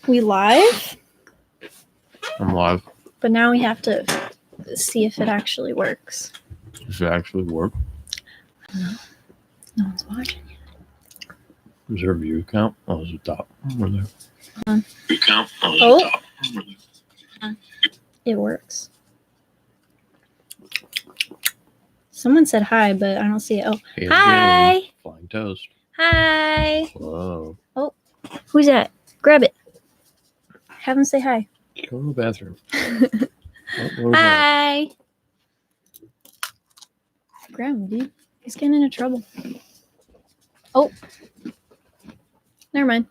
We live? I'm live. But now we have to see if it actually works. Does it actually work? I don't know. No one's watching yet. Is there a view count? Oh, it's the top. Where there? View count? Oh, it works. Someone said hi, but I don't see it. Oh, Hey, hi. Flying toast. Hi. Whoa. Oh, who's that? Grab it. Have him say hi. Go to the bathroom. Hi. Grab him, dude. He's getting into trouble. Oh. Never mind.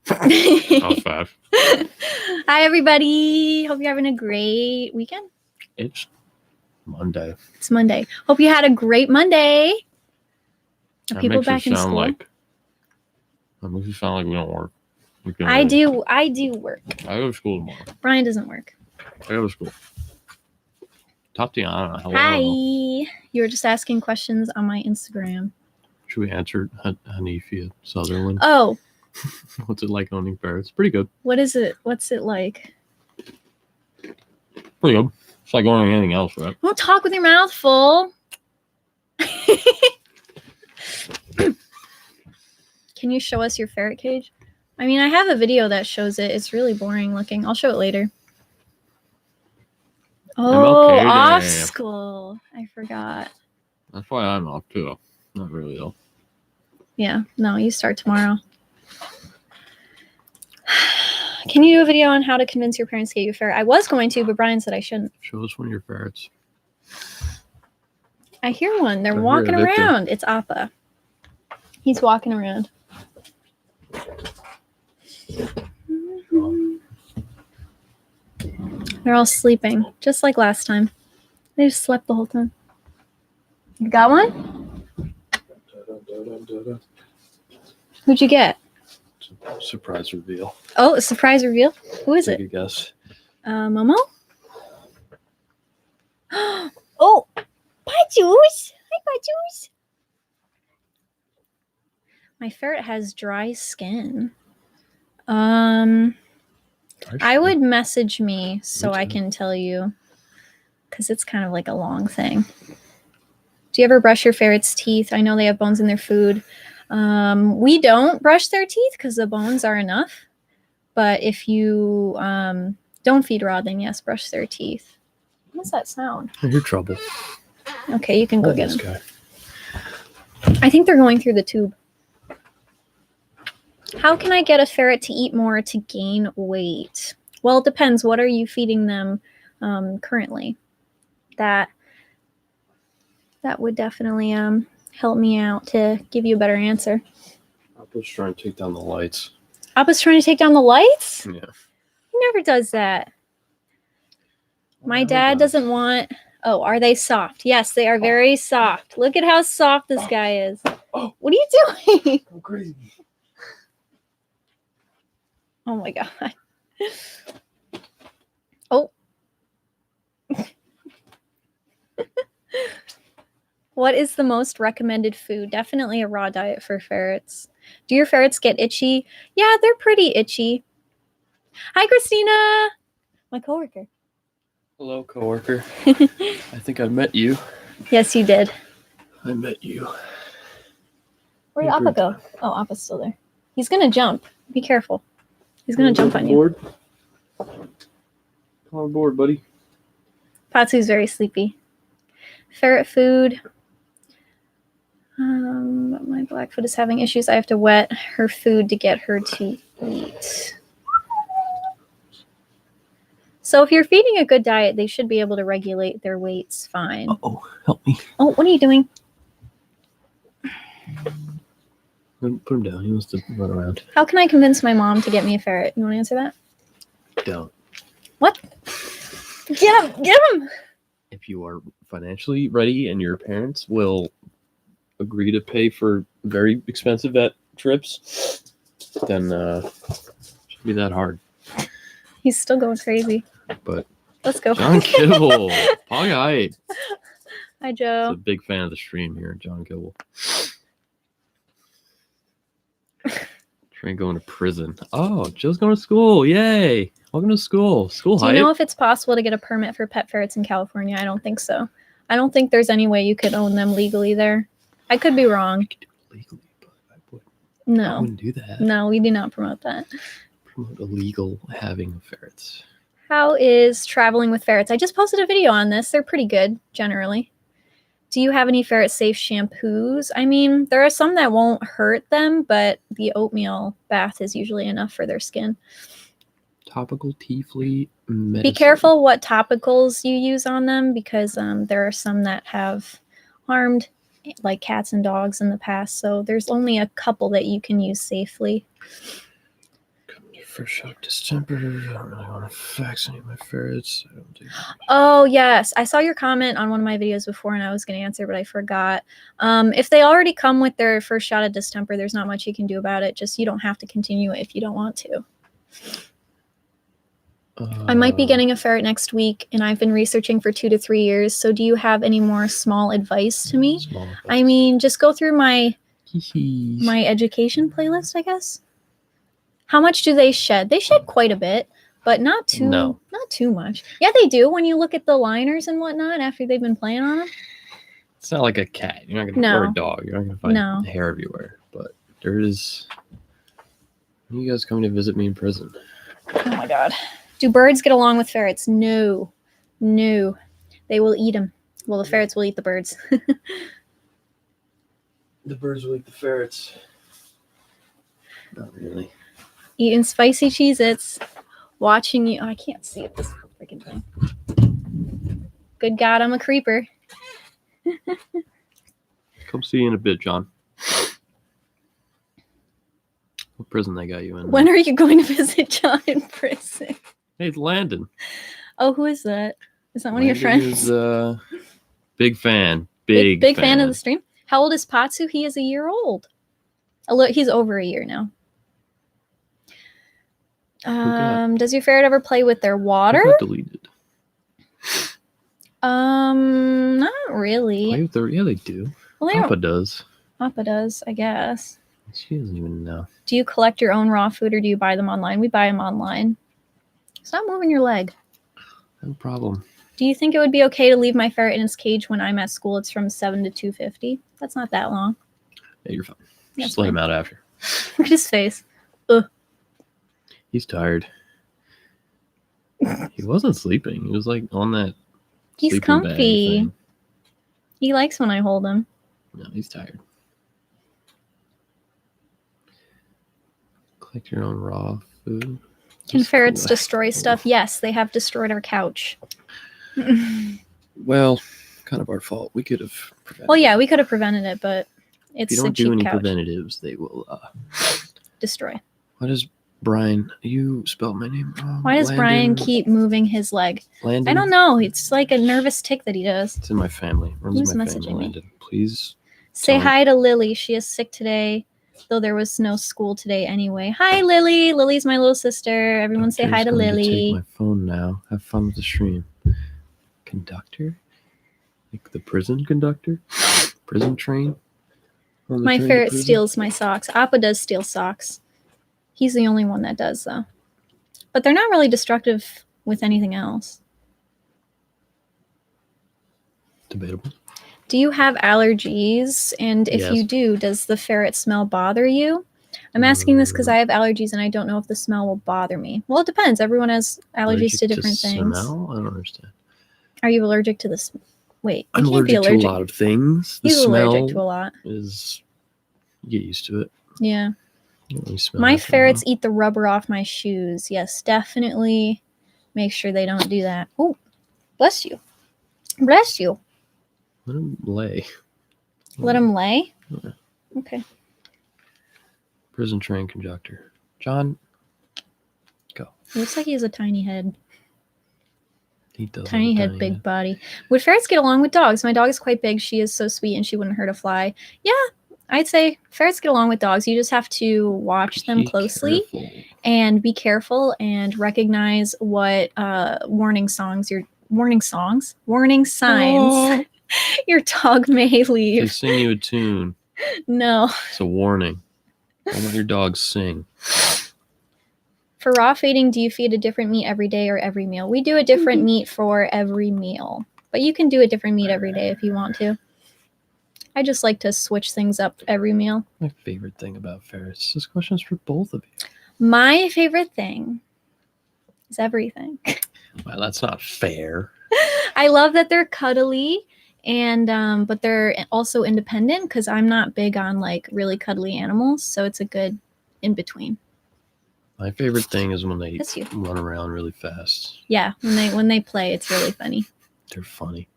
That was fast. Hi, everybody. Hope you're having a great weekend. It's Monday. It's Monday. Hope you had a great Monday. Are That people makes back it in sound school? That makes it sound like we don't work. I do work. I go to school tomorrow. Brian doesn't work. I go to school. Tatiana, hello. Hi. You were just asking questions on my Instagram. Should we answer Hanifia Sutherland? Oh. What's it like owning ferrets? Pretty good. What is it? What's it like? Pretty good. It's like owning anything else, right? Don't talk with your mouth full. Can you show us your ferret cage? I mean, I have a video that shows it. It's really boring looking. I'll show it later. Oh, MLK off Day. school. I forgot. That's why I'm off too. Not really though. Yeah, no, you start tomorrow. Can you do a video on how to convince your parents to get you a ferret? I was going to, but Brian said I shouldn't. Show us one of your ferrets. I hear one. They're I hear walking a victim. around. It's Appa. He's walking around. They're all sleeping, just like last time. They just slept the whole time. You got one? Who'd you get? Surprise reveal. Oh, a surprise reveal. Who is Take it? a guess. Momo? Oh, Pazu! Hi, Pazu! My ferret has dry skin. I would message me so I can tell you, because it's kind of like a long thing. Do you ever brush your ferret's teeth? I know they have bones in their food. We don't brush their teeth because the bones are enough. But if you don't feed raw, then yes, brush their teeth. What's that sound? I hear trouble. Okay, you can go get this them. guy. I think they're going through the tube. How can I get a ferret to eat more to gain weight? Well, it depends. What are you feeding them currently? That would definitely help me out to give you a better answer. Appa's trying to take down the lights. Appa's trying to take down the lights? Yeah. He never does that. My dad doesn't want... Oh, are they soft? Yes, they are very soft. Look at how soft this guy is. Oh. What are you doing? I'm crazy. Oh my god. Oh. What is the most recommended food? Definitely a raw diet for ferrets. Do your ferrets get itchy? Yeah, they're pretty itchy. Hi, Christina. My coworker. Hello, coworker. I think I met you. Yes, you did. I met you. Where did Appa go? Oh, Appa's still there. He's going to jump. Be careful. He's going to jump on you. Come on board, buddy. Pazu's very sleepy. Ferret food. My Blackfoot is having issues. I have to wet her food to get her to eat. So if you're feeding a good diet, they should be able to regulate their weights fine. Uh-oh, help me. Oh, what are you doing? Put him down. He wants to run around. How can I convince my mom to get me a ferret? You want to answer that? Don't. What? Get him! Get him! If you are financially ready and your parents will agree to pay for very expensive vet trips, then it shouldn't be that hard. He's still going crazy. But let's go. John Kibble. Hi. Hi, Joe. He's a big fan of the stream here, John Kibble. Train going to prison. Oh, Joe's going to school. Yay. Welcome to school. School Do hype. you know if it's possible to get a permit for pet ferrets in California? I don't think so. I don't think there's any way you could own them legally there. I could be wrong. I could do it legally, but I No. wouldn't do that. No, we do not promote that. Promote illegal having of ferrets. How is traveling with ferrets? I just posted a video on this. They're pretty good, generally. Do you have any ferret-safe shampoos? I mean, there are some that won't hurt them, but the oatmeal bath is usually enough for their skin. Topical tea flea medicine. Be careful what topicals you use on them, because there are some that have harmed like cats and dogs in the past, so there's only a couple that you can use safely. For shock distemper, I don't really want to vaccinate my ferrets. I don't do that. Oh, yes. I saw your comment on one of my videos before and I was going to answer, but I forgot. If they already come with their first shot of distemper, there's not much you can do about it. Just you don't have to continue it if you don't want to. I might be getting a ferret next week, and I've been researching for 2 to 3 years. So do you have any more small advice to me? I mean, just go through my education playlist, I guess. How much do they shed? They shed quite a bit, but not too much. Yeah, they do. When you look at the liners and whatnot after they've been playing on them. It's not like a cat. You're not going to or a dog. You're not going to find hair everywhere. But there is. When are you guys coming to visit me in prison? Oh my god. Do birds get along with ferrets? No. No. They will eat them. Well, the ferrets will eat the birds. The birds will eat the ferrets. Not really. Eating spicy Cheez-Its. Watching you. Oh, I can't see it. This freaking thing. Good God, I'm a creeper. Come see you in a bit, John. What prison they got you in? When are you going to visit John in prison? Hey, it's Landon. Oh, who is that? Is that one of your friends? Is big fan. Big fan of the stream. How old is Pazu? He is a year old. He's over a year now. Does your ferret ever play with their water? Got deleted. Not really. Play with their, yeah, they do. Well, Appa does. Appa does, I guess. She doesn't even know. Do you collect your own raw food or do you buy them online? We buy them online. Stop moving your leg. No problem. Do you think it would be okay to leave my ferret in his cage when I'm at school? It's from 7 to 2:50. That's not that long. Yeah, you're fine. Just let him out after. Look at his face. Ugh. He's tired. He wasn't sleeping. He was like on that. He's comfy. He likes when I hold him. No, he's tired. Collect your own raw food. Can ferrets destroy stuff? Yes, they have destroyed our couch. Well, kind of our fault. We could have prevented it. Well, yeah, we could have prevented it, but it's if you don't a cheap do any couch. preventatives, they will destroy. What is Bryn? You spelled my name wrong. Why does Bryn keep moving his leg? Landon? I don't know. It's like a nervous tick that he does. It's in my family. Who's messaging me? Landon. Please say hi to Lily. She is sick today, though there was no school today anyway. Hi, Lily. Lily's my little sister. Everyone say hi to Lily. Take my phone now. Have fun with the stream. Conductor? Like the prison conductor? Prison train? My ferret steals my socks. Appa does steal socks. He's the only one that does, though. But they're not really destructive with anything else. Debatable. Do you have allergies? And if you do, does the ferret smell bother you? I'm asking this because I have allergies and I don't know if the smell will bother me. Well, it depends. Everyone has allergies to different things. Smell? I don't understand. Are you allergic to this? Wait, I'm allergic to a lot of things. He's allergic to a lot. You get used to it. Yeah. Really my ferrets eat the rubber off my shoes. Yes, definitely make sure they don't do that. Oh, bless you. Bless you. Let him lay. Let him lay? Yeah. Okay. Prison train conductor. John, go. He looks like he has a tiny head. He does. Tiny head, big body. Would ferrets get along with dogs? My dog is quite big. She is so sweet and she wouldn't hurt a fly. Yeah, I'd say ferrets get along with dogs. You just have to watch them closely and be careful and recognize what warning signs your dog may leave. They sing you a tune. No. It's a warning. Why don't your dogs sing? For raw feeding, do you feed a different meat every day or every meal? We do a different meat for every meal, but you can do a different meat every day if you want to. I just like to switch things up every meal. My favorite thing about ferrets. This question is for both of you. My favorite thing is everything. Well, that's not fair. I love that they're cuddly, and but they're also independent because I'm not big on like really cuddly animals, so it's a good in between. My favorite thing is when they Kiss you. run around really fast. Yeah, when they play, it's really funny. They're funny.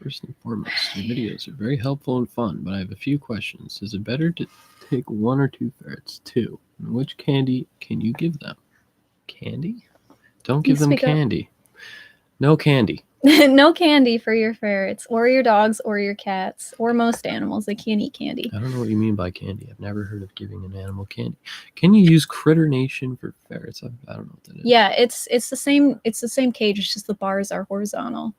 First and foremost, your videos are very helpful and fun, but I have a few questions. Is it better to take 1 or 2 ferrets? 2. And which candy can you give them? Candy? Don't give them candy. No candy. No candy for your ferrets or your dogs or your cats or most animals. They can't eat candy. I don't know what you mean by candy. I've never heard of giving an animal candy. Can you use Critter Nation for ferrets? I don't know what that is. Yeah, it's the same. It's the same cage. It's just the bars are horizontal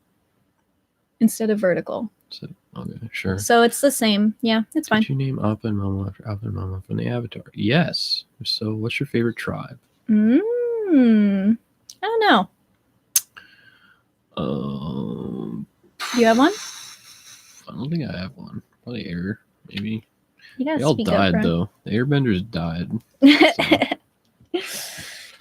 instead of vertical. So, okay, sure. So it's the same. Yeah, it's fine. Did you name Appa and Momo after Appa and Momo from the Avatar? Yes. So, what's your favorite tribe? I don't know. Do you have one? I don't think I have one. Probably air, maybe. You gotta They all speak died up, though. The airbenders died.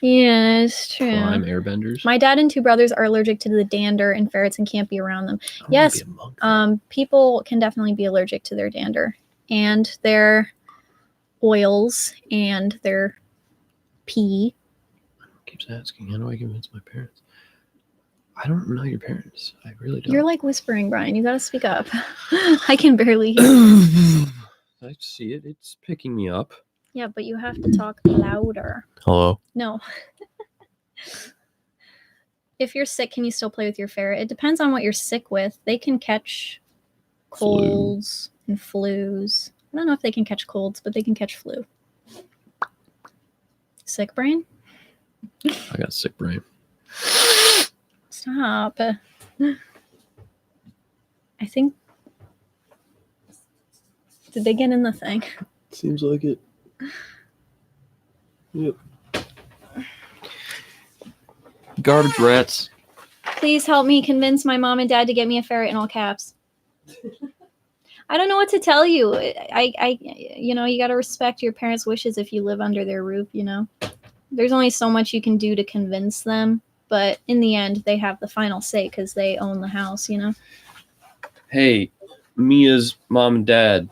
Yeah, it's true. Prime airbenders. My dad and 2 brothers are allergic to the dander and ferrets and can't be around them. I don't Yes, wanna be a monk, people can definitely be allergic to their dander and their oils and their pee. keeps asking, how do I convince my parents? I don't know your parents. I really don't. You're like whispering, Brian. You gotta speak up. I can barely hear. I see it. It's picking me up. Yeah, but you have to talk louder. Hello. No. If you're sick, can you still play with your ferret? It depends on what you're sick with. They can catch colds and flus. I don't know if they can catch colds, but they can catch flu. Sick brain? I got sick brain. Stop. I think. Did they get in the thing? Seems like it. Yep. Garbage rats. Please help me convince my mom and dad to get me a ferret in all caps. I don't know what to tell you. I you got to respect your parents' wishes if you live under their roof, There's only so much you can do to convince them, but in the end, they have the final say because they own the house, Hey, Mia's mom and dad.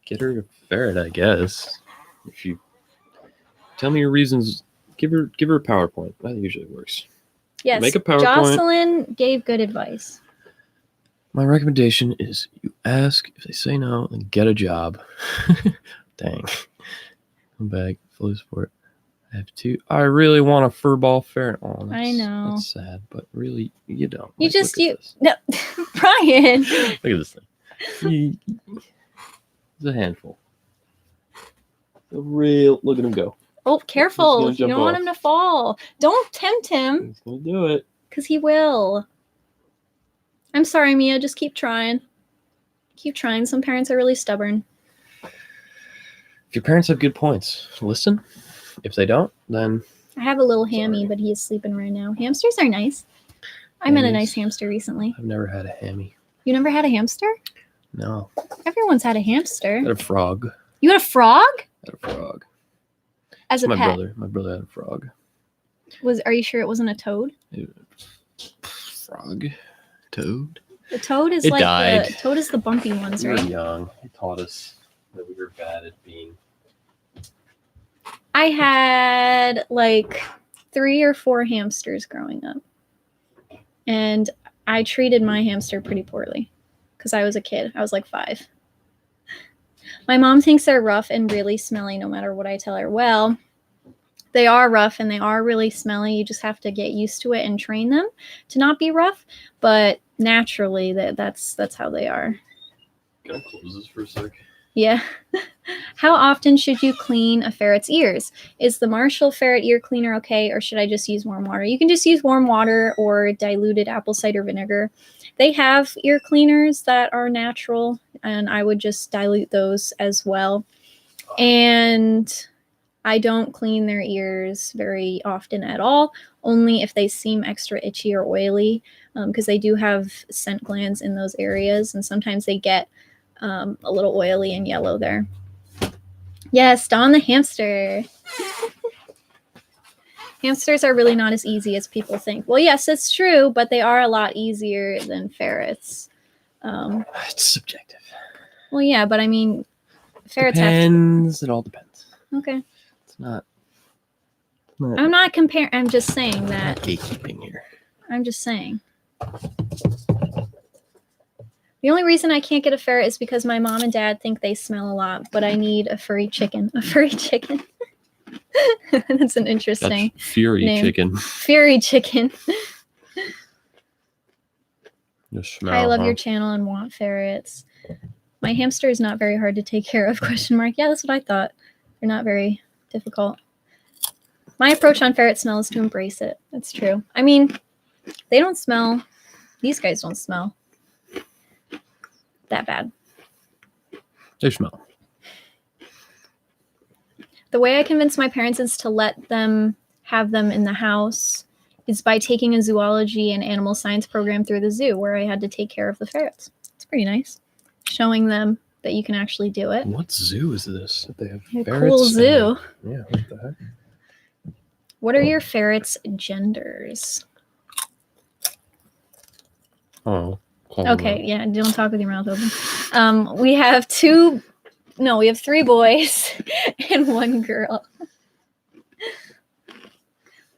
Get her a ferret, I guess. If you tell me your reasons, give her a PowerPoint. That usually works. Yes. Make a PowerPoint. Jocelyn gave good advice. My recommendation is you ask. If they say no, then get a job. Dang. Come back, fully support. I have 2. I really want a furball ferret. Oh, I know. That's sad, but really, you don't. You Like, just look at this. no, Brian. Look at this thing. It's a handful. Look at him go. Oh, careful! He's You gonna don't jump want him to fall. Don't tempt him, He's gonna do it. because he will. I'm sorry, Mia. Just keep trying. Keep trying. Some parents are really stubborn. If your parents have good points, listen. If they don't, then I have a little hammy, Sorry. but he is sleeping right now. Hamsters are nice. I met a Hammies. nice hamster recently. I've never had a hammy. You never had a hamster? No. Everyone's had a hamster. I had a frog. You had a frog? I had a frog. As a my pet? brother. My brother had a frog. Are you sure it wasn't a toad? Frog. Toad. The toad is It like died. the toad is the bumpy ones, We were right? young. He taught us that we were bad at being. I had like 3 or 4 hamsters growing up. And I treated my hamster pretty poorly because I was a kid. I was like 5. My mom thinks they're rough and really smelly no matter what I tell her. Well, they are rough and they are really smelly. You just have to get used to it and train them to not be rough. But naturally, that's how they are. Can I close this for a sec? Yeah. How often should you clean a ferret's ears? Is the Marshall ferret ear cleaner okay, or should I just use warm water? You can just use warm water or diluted apple cider vinegar. They have ear cleaners that are natural, and I would just dilute those as well. And I don't clean their ears very often at all, only if they seem extra itchy or oily, because they do have scent glands in those areas, and sometimes they get a little oily and yellow there. Yes, Dawn the hamster. Hamsters are really not as easy as people think. Well, yes, it's true, but they are a lot easier than ferrets. It's subjective. Well, yeah, but I mean, ferrets Depends. It all depends. Okay. It's not. I'm not comparing. I'm just saying that. Not gatekeeping here. I'm just saying. The only reason I can't get a ferret is because my mom and dad think they smell a lot, but I need a furry chicken. A furry chicken. That's an interesting That's Fury name. Chicken. Fury chicken. Smell, I love your channel and want ferrets. My hamster is not very hard to take care of, ? Yeah, that's what I thought. They're not very difficult. My approach on ferret smell is to embrace it. That's true. I mean, they don't smell. These guys don't smell that bad. They smell. The way I convince my parents is to let them have them in the house is by taking a zoology and animal science program through the zoo where I had to take care of the ferrets. It's pretty nice. Showing them that you can actually do it. What zoo is this? They have A ferrets. cool zoo. Yeah, what the heck? What are your ferrets' genders? Oh. Okay, yeah, don't talk with your mouth open. We have three boys and one girl.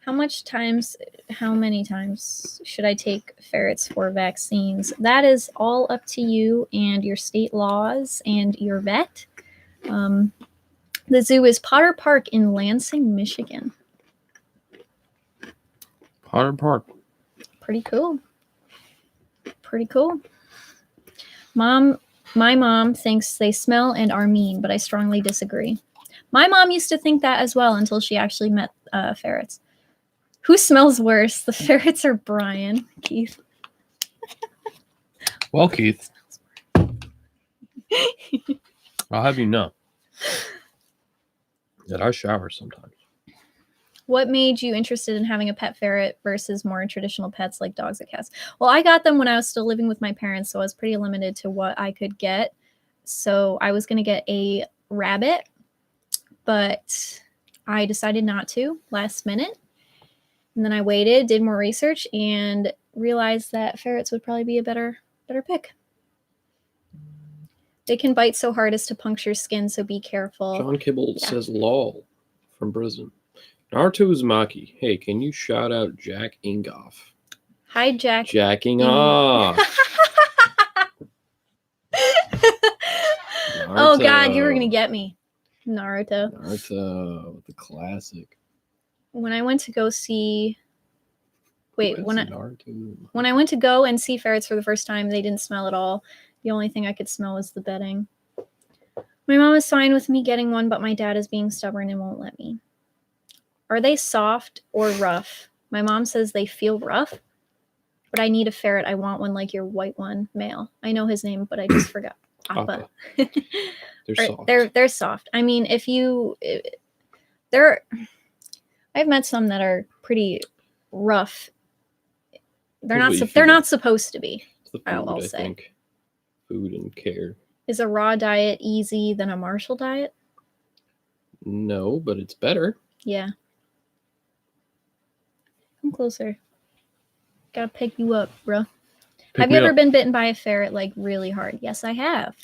How many times should I take ferrets for vaccines? That is all up to you and your state laws and your vet. The zoo is Potter Park in Lansing, Michigan. Potter Park. Pretty cool. Pretty cool. My mom thinks they smell and are mean, but I strongly disagree. My mom used to think that as well until she actually met ferrets. Who smells worse, the ferrets or Brian? Keith. Well, Keith, I'll have you know that I shower sometimes. What made you interested in having a pet ferret versus more traditional pets like dogs and cats? Well, I got them when I was still living with my parents, so I was pretty limited to what I could get. So I was going to get a rabbit, but I decided not to last minute. And then I waited, did more research, and realized that ferrets would probably be a better pick. They can bite so hard as to puncture skin, so be careful. John Kibble says lol from Brisbane. Naruto Uzumaki. Hey, can you shout out Jack Ingoff? Hi, Jack. Jacking off. Oh, God, you were going to get me. Naruto. Naruto, the classic. When I went to go see... When Naruto? I went to go and see ferrets for the first time, they didn't smell at all. The only thing I could smell was the bedding. My mom is fine with me getting one, but my dad is being stubborn and won't let me. Are they soft or rough? My mom says they feel rough, but I need a ferret. I want one like your white one, male. I know his name, but I just forgot. Appa. They're soft. They're soft. I mean, I've met some that are pretty rough. They're not supposed to be. It's the food, I'll I say. think. Food and care. Is a raw diet easy than a Marshall diet? No, but it's better. Yeah. Come closer. Gotta pick you up, bro. Have you ever been bitten by a ferret like really hard? Yes, I have.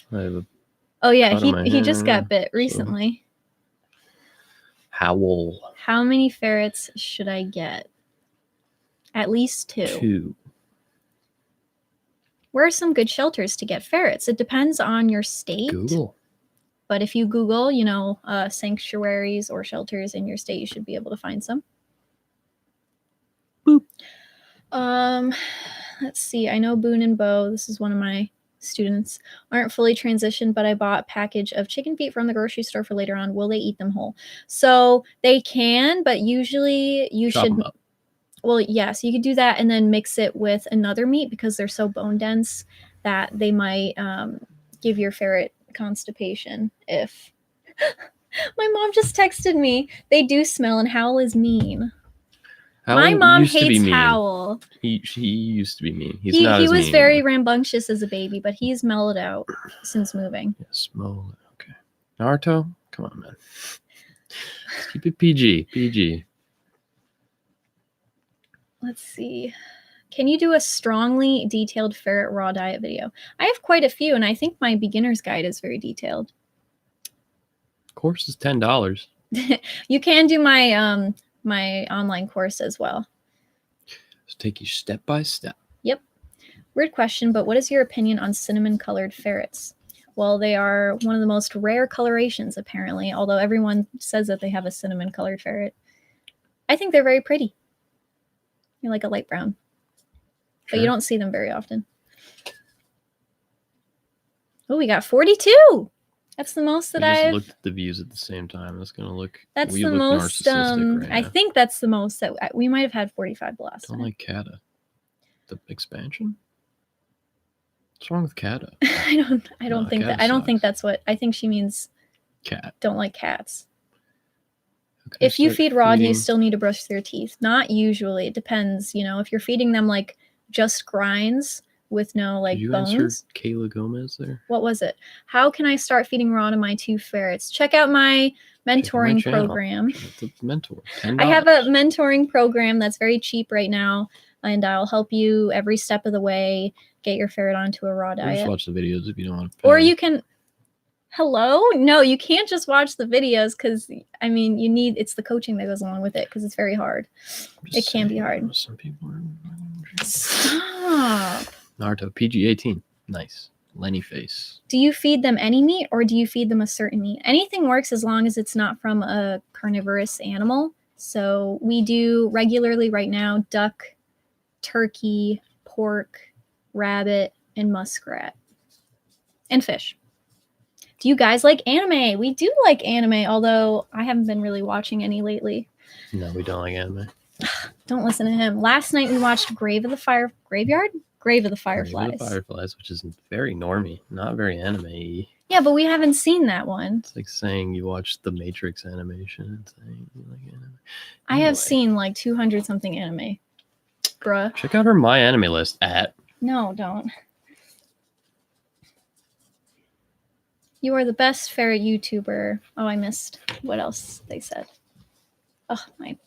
Oh yeah, he just got bit recently. Howl. How many ferrets should I get? At least 2. 2. Where are some good shelters to get ferrets? It depends on your state. Google. But if you Google, sanctuaries or shelters in your state, you should be able to find some. Boop. Let's see. I know Boone and Bow. This is one of my students aren't fully transitioned, but I bought a package of chicken feet from the grocery store for later on. Will they eat them whole? So they can, but usually you Chop should. 'em up. Well, yes, you could do that and then mix it with another meat because they're so bone dense that they might give your ferret constipation. If my mom just texted me, they do smell, and Howl is mean. My Howl mom used to be hates mean. Howl. He used to be mean. He's He not as was mean very anymore. rambunctious as a baby, but he's mellowed out since moving. Yes, Mo. Okay. Naruto, come on, man. Let's keep it PG. PG. Let's see. Can you do a strongly detailed ferret raw diet video? I have quite a few, and I think my beginner's guide is very detailed. Course is $10. You can do my my online course as well. Just take you step by step. Yep. Weird question, but what is your opinion on cinnamon colored ferrets? Well, they are one of the most rare colorations, apparently, although everyone says that they have a cinnamon colored ferret. I think they're very pretty. You're like a light brown. But you don't see them very often. Oh, we got 42. That's the most that I've looked at the views at the same time. That's gonna look. That's we the look most narcissistic right I now. think that's the most that we might have had 45 the last Don't time. like Kata. The expansion? What's wrong with Kata? I don't think Kata that I don't think sucks. that's what I think she means. Cat. Don't like cats. Okay, If you feed raw, do you feeding- still need to brush their teeth? Not usually. It depends. You know, if you're feeding them like just grinds with no like Did you bones. answer Kayla Gomez there? What was it? How can I start feeding raw to my 2 ferrets? Check out my mentoring channel. program. The mentor. $10. I have a mentoring program that's very cheap right now, and I'll help you every step of the way get your ferret onto a raw Or just diet. watch the videos if you don't want to. Or you can. Hello? No, you can't just watch the videos because I mean it's the coaching that goes along with it because it's very hard. It can be hard. Some people are. Stop. Naruto PG-18. Nice. Lenny face. Do you feed them any meat or do you feed them a certain meat? Anything works as long as it's not from a carnivorous animal. So we do regularly right now duck, turkey, pork, rabbit, and muskrat. And fish. Do you guys like anime? We do like anime, although I haven't been really watching any lately. No, we don't like anime. Don't listen to him. Last night we watched Grave of the Fireflies. Grave of the Fireflies, which is very normie, not very anime-y. Yeah, but we haven't seen that one. It's like saying you watched the Matrix animation and saying you like anime. I have seen like 200 something anime. Bruh. Check out her My Anime list at. No, don't. You are the best ferret YouTuber. Oh, I missed what else they said. Oh, my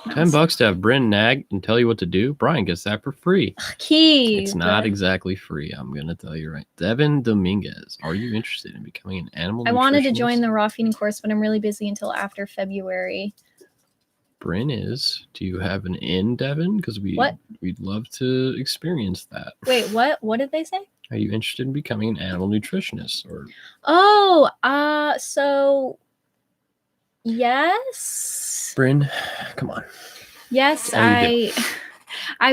mouse. $10 to have Bryn nag and tell you what to do. Brian gets that for free. Key. It's not exactly free. I'm gonna tell you right. Devin Dominguez, are you interested in becoming an animal? I wanted to join nutritionist? the raw feeding course, but I'm really busy until after February. Bryn is. Do you have an in, Devin? Because we'd love to experience that. Wait, what? What did they say? Are you interested in becoming an animal nutritionist or? Oh, so yes. Bryn, come on. Yes, I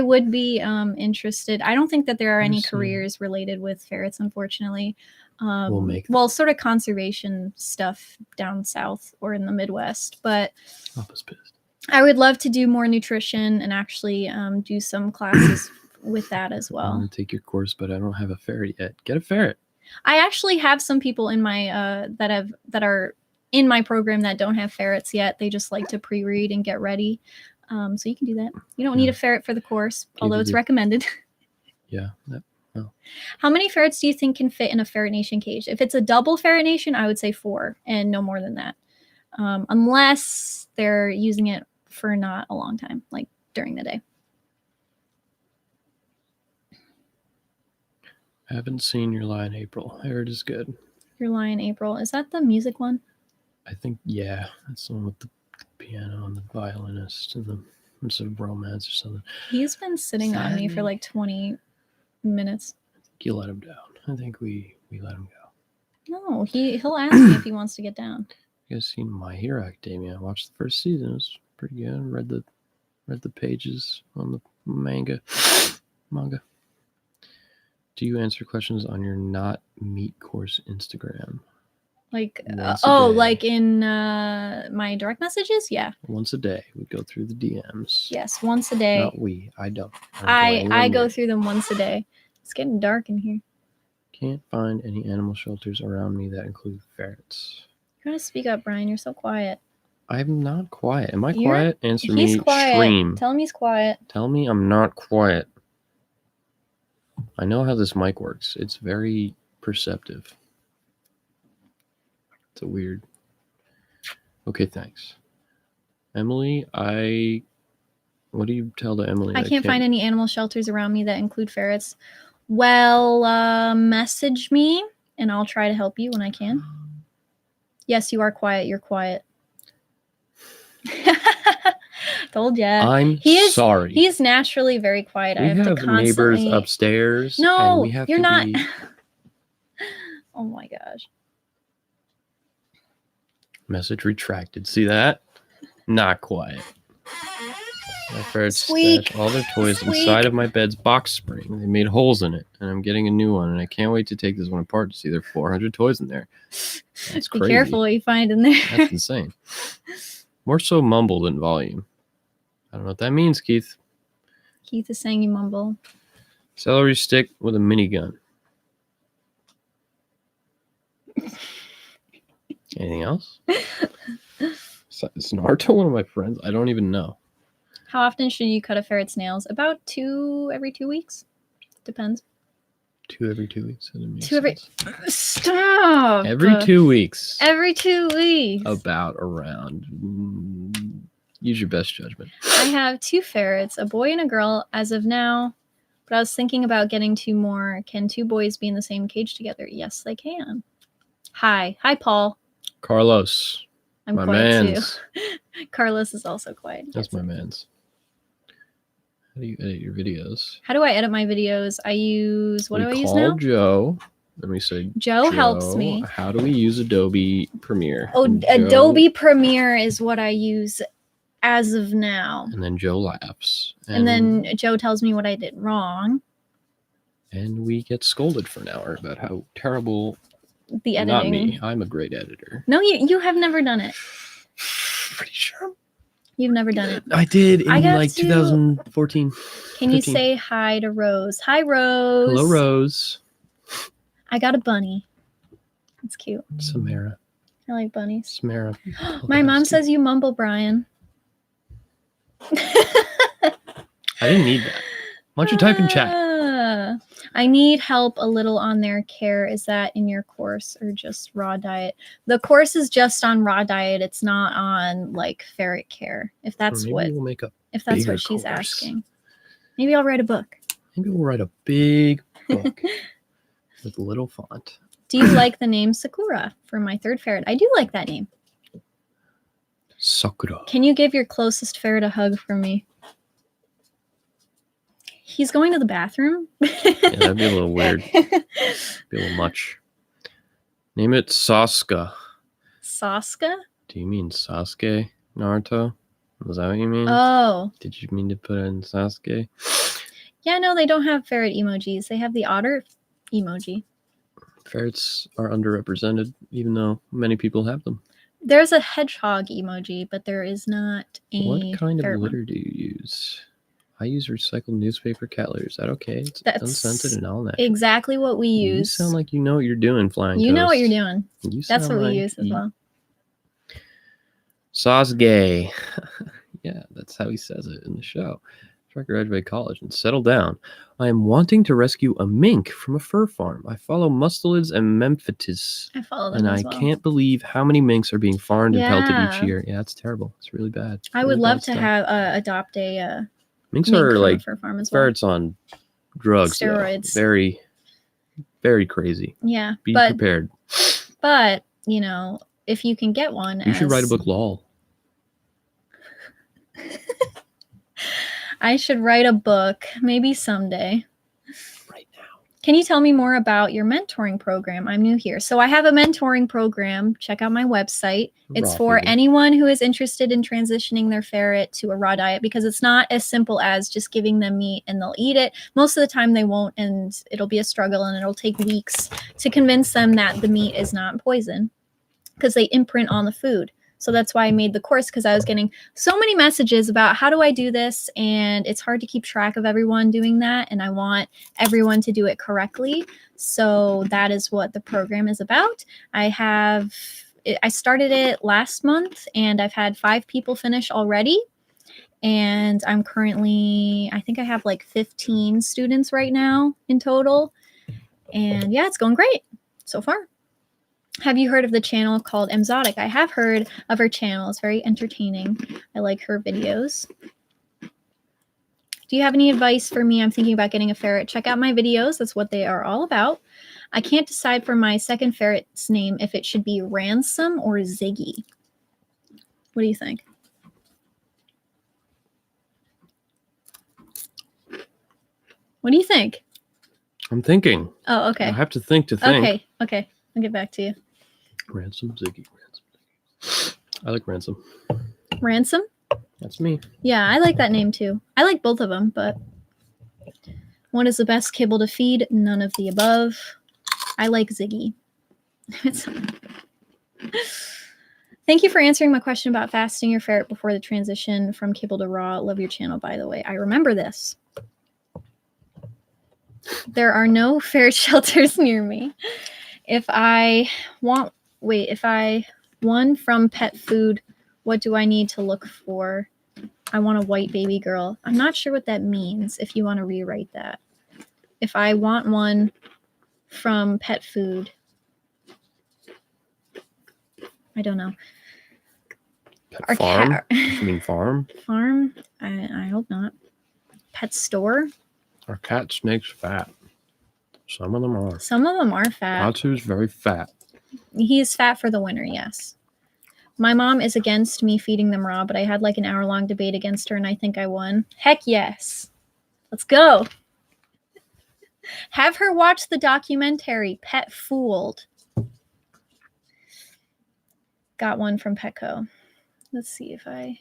would be interested. I don't think that there are any careers related with ferrets, unfortunately. Well, sort of conservation stuff down south or in the Midwest, but Appa's pissed. I would love to do more nutrition and actually do some classes with that as well. I'm gonna take your course, but I don't have a ferret yet. Get a ferret. I actually have some people in my that are in my program that don't have ferrets yet. They just like to pre-read and get ready. So you can do that. You don't need a ferret for the course, although it's recommended. Yeah. How many ferrets do you think can fit in a Ferret Nation cage? If it's a double Ferret Nation, I would say 4 and no more than that. Unless they're using it for not a long time, like during the day. I haven't seen Your Lie in April. I heard it's good. Your Lie in April. Is that the music one? I think, yeah. That's the one with the piano and the violinist and it's a romance or something. He's been sitting on me for like 20 minutes. I think you let him down. I think we let him go. No, he'll ask me if he wants to get down. You guys seen My Hero Academia? I watched the first season. It was pretty good. Read the pages on the manga. Do you answer questions on your not meat course Instagram? Like, Once a day. like in my direct messages? Yeah. Once a day, we go through the DMs. Yes, once a day. Not we. I don't. I go through them once a day. It's getting dark in here. Can't find any animal shelters around me that include ferrets. You gotta speak up, Brian. You're so quiet. I'm not quiet. Am I quiet? Answer me. He's quiet. Stream. Tell him he's quiet. Tell me I'm not quiet. I know how this mic works. It's very perceptive. It's a weird. Okay, thanks. Emily, what do you tell to Emily? I can't find any animal shelters around me that include ferrets. Well, message me and I'll try to help you when I can. Yes, you are quiet. You're quiet. Told ya. I'm sorry. He's naturally very quiet. We I have to constantly... neighbors upstairs. No, and we have you're to not. Be... Oh my gosh. Message retracted. See that? Not quiet. My ferrets Squeak. stashed all their toys inside of my bed's box spring. They made holes in it, and I'm getting a new one, and I can't wait to take this one apart to see there are 400 toys in there. That's crazy. Be careful what you find in there. That's insane. More so mumble than volume. I don't know what that means, Keith. Keith is saying you mumble. Celery stick with a minigun. Anything else? Is Naruto one of my friends? I don't even know. How often should you cut a ferret's nails? About every 2 weeks. Depends. 2 every 2 weeks. Stop. Every 2 weeks. Every 2 weeks. Around. Use your best judgment. I have 2 ferrets, a boy and a girl, as of now. But I was thinking about getting 2 more. Can 2 boys be in the same cage together? Yes, they can. Hi, Paul. Carlos. I'm my quiet mans. too. Carlos is also quiet. That's my man's. How do you edit your videos? How do I edit my videos? I use what do I use now? Call Joe. Let me say Joe helps me. How do we use Adobe Premiere? Oh, Adobe Premiere is what I use as of now. And then Joe laughs. And then Joe tells me what I did wrong. And we get scolded for an hour about how terrible the editing. Not me. I'm a great editor. No, you have never done it. Pretty sure. You've never done it. I did in like 2014. Can 15. You say hi to Rose? Hi, Rose. Hello, Rose. I got a bunny. It's cute. Samara. I like bunnies. Samara. My mom says you mumble, Brian. I didn't need that. Why don't you type in chat? I need help a little on their care. Is that in your course or just raw diet? The course is just on raw diet. It's not on like ferret care. If that's what she's asking. Maybe I'll write a book. Maybe we'll write a big book with little font. Do you like the name Sakura for my 3rd ferret? I do like that name. Sakura. Can you give your closest ferret a hug for me? He's going to the bathroom. Yeah, that'd be a little weird. Be a little much. Name it Sasuke. Sasuke? Do you mean Sasuke, Naruto? Was that what you mean? Oh. Did you mean to put in Sasuke? Yeah, no, they don't have ferret emojis. They have the otter emoji. Ferrets are underrepresented, even though many people have them. There's a hedgehog emoji, but there is not a What kind of litter one. do you use? I use recycled newspaper cat litter. Is that okay? It's unscented and all that. Exactly what we use. You sound like you know what you're doing, Flying You Toast. know what you're doing. That's what like we use as well. Sasuke. Yeah, that's how he says it in the show. Try to graduate college and settle down. I am wanting to rescue a mink from a fur farm. I follow mustelids and memphitis. I follow them and as I well. can't believe how many minks are being farmed and pelted each year. Yeah, it's terrible. It's really bad. I would love to have adopt a minks are like fur farm as well. ferrets on drugs. Steroids. Though. Very, very crazy. Yeah. Be prepared. But, you know, if you can get one. You should write a book, lol. I should write a book, maybe someday. Right now. Can you tell me more about your mentoring program? I'm new here. So I have a mentoring program. Check out my website. It's Raw for feeding. anyone who is interested in transitioning their ferret to a raw diet because it's not as simple as just giving them meat and they'll eat it. Most of the time they won't, and it'll be a struggle and it'll take weeks to convince them that the meat is not poison because they imprint on the food. So that's why I made the course, because I was getting so many messages about how do I do this, and it's hard to keep track of everyone doing that, and I want everyone to do it correctly. So that is what the program is about. I started it last month, and I've had 5 people finish already. And I'm currently, I think I have like 15 students right now in total. And yeah, it's going great so far. Have you heard of the channel called Exotic? I have heard of her channel. It's very entertaining. I like her videos. Do you have any advice for me? I'm thinking about getting a ferret. Check out my videos. That's what they are all about. I can't decide for my second ferret's name if it should be Ransom or Ziggy. What do you think? What do you think? I'm thinking. Oh, okay. I have to think to think. Okay. I'll get back to you. Ransom, Ziggy, Ransom. I like Ransom. Ransom? That's me. Yeah, I like that name too. I like both of them, but one is the best kibble to feed, none of the above. I like Ziggy. Thank you for answering my question about fasting your ferret before the transition from kibble to raw. Love your channel, by the way. I remember this. There are no ferret shelters near me. If I want one from pet food, what do I need to look for? I want a white baby girl. I'm not sure what that means, if you want to rewrite that. If I want one from pet food, I don't know. Pet farm? You mean farm? Farm? I hope not. Pet store? Are cat snakes fat? Some of them are. Some of them are fat. Pazu's very fat. He is fat for the winter, yes. My mom is against me feeding them raw, but I had like an hour-long debate against her, and I think I won. Heck yes. Let's go. Have her watch the documentary, Pet Fooled. Got one from Petco. Let's see if I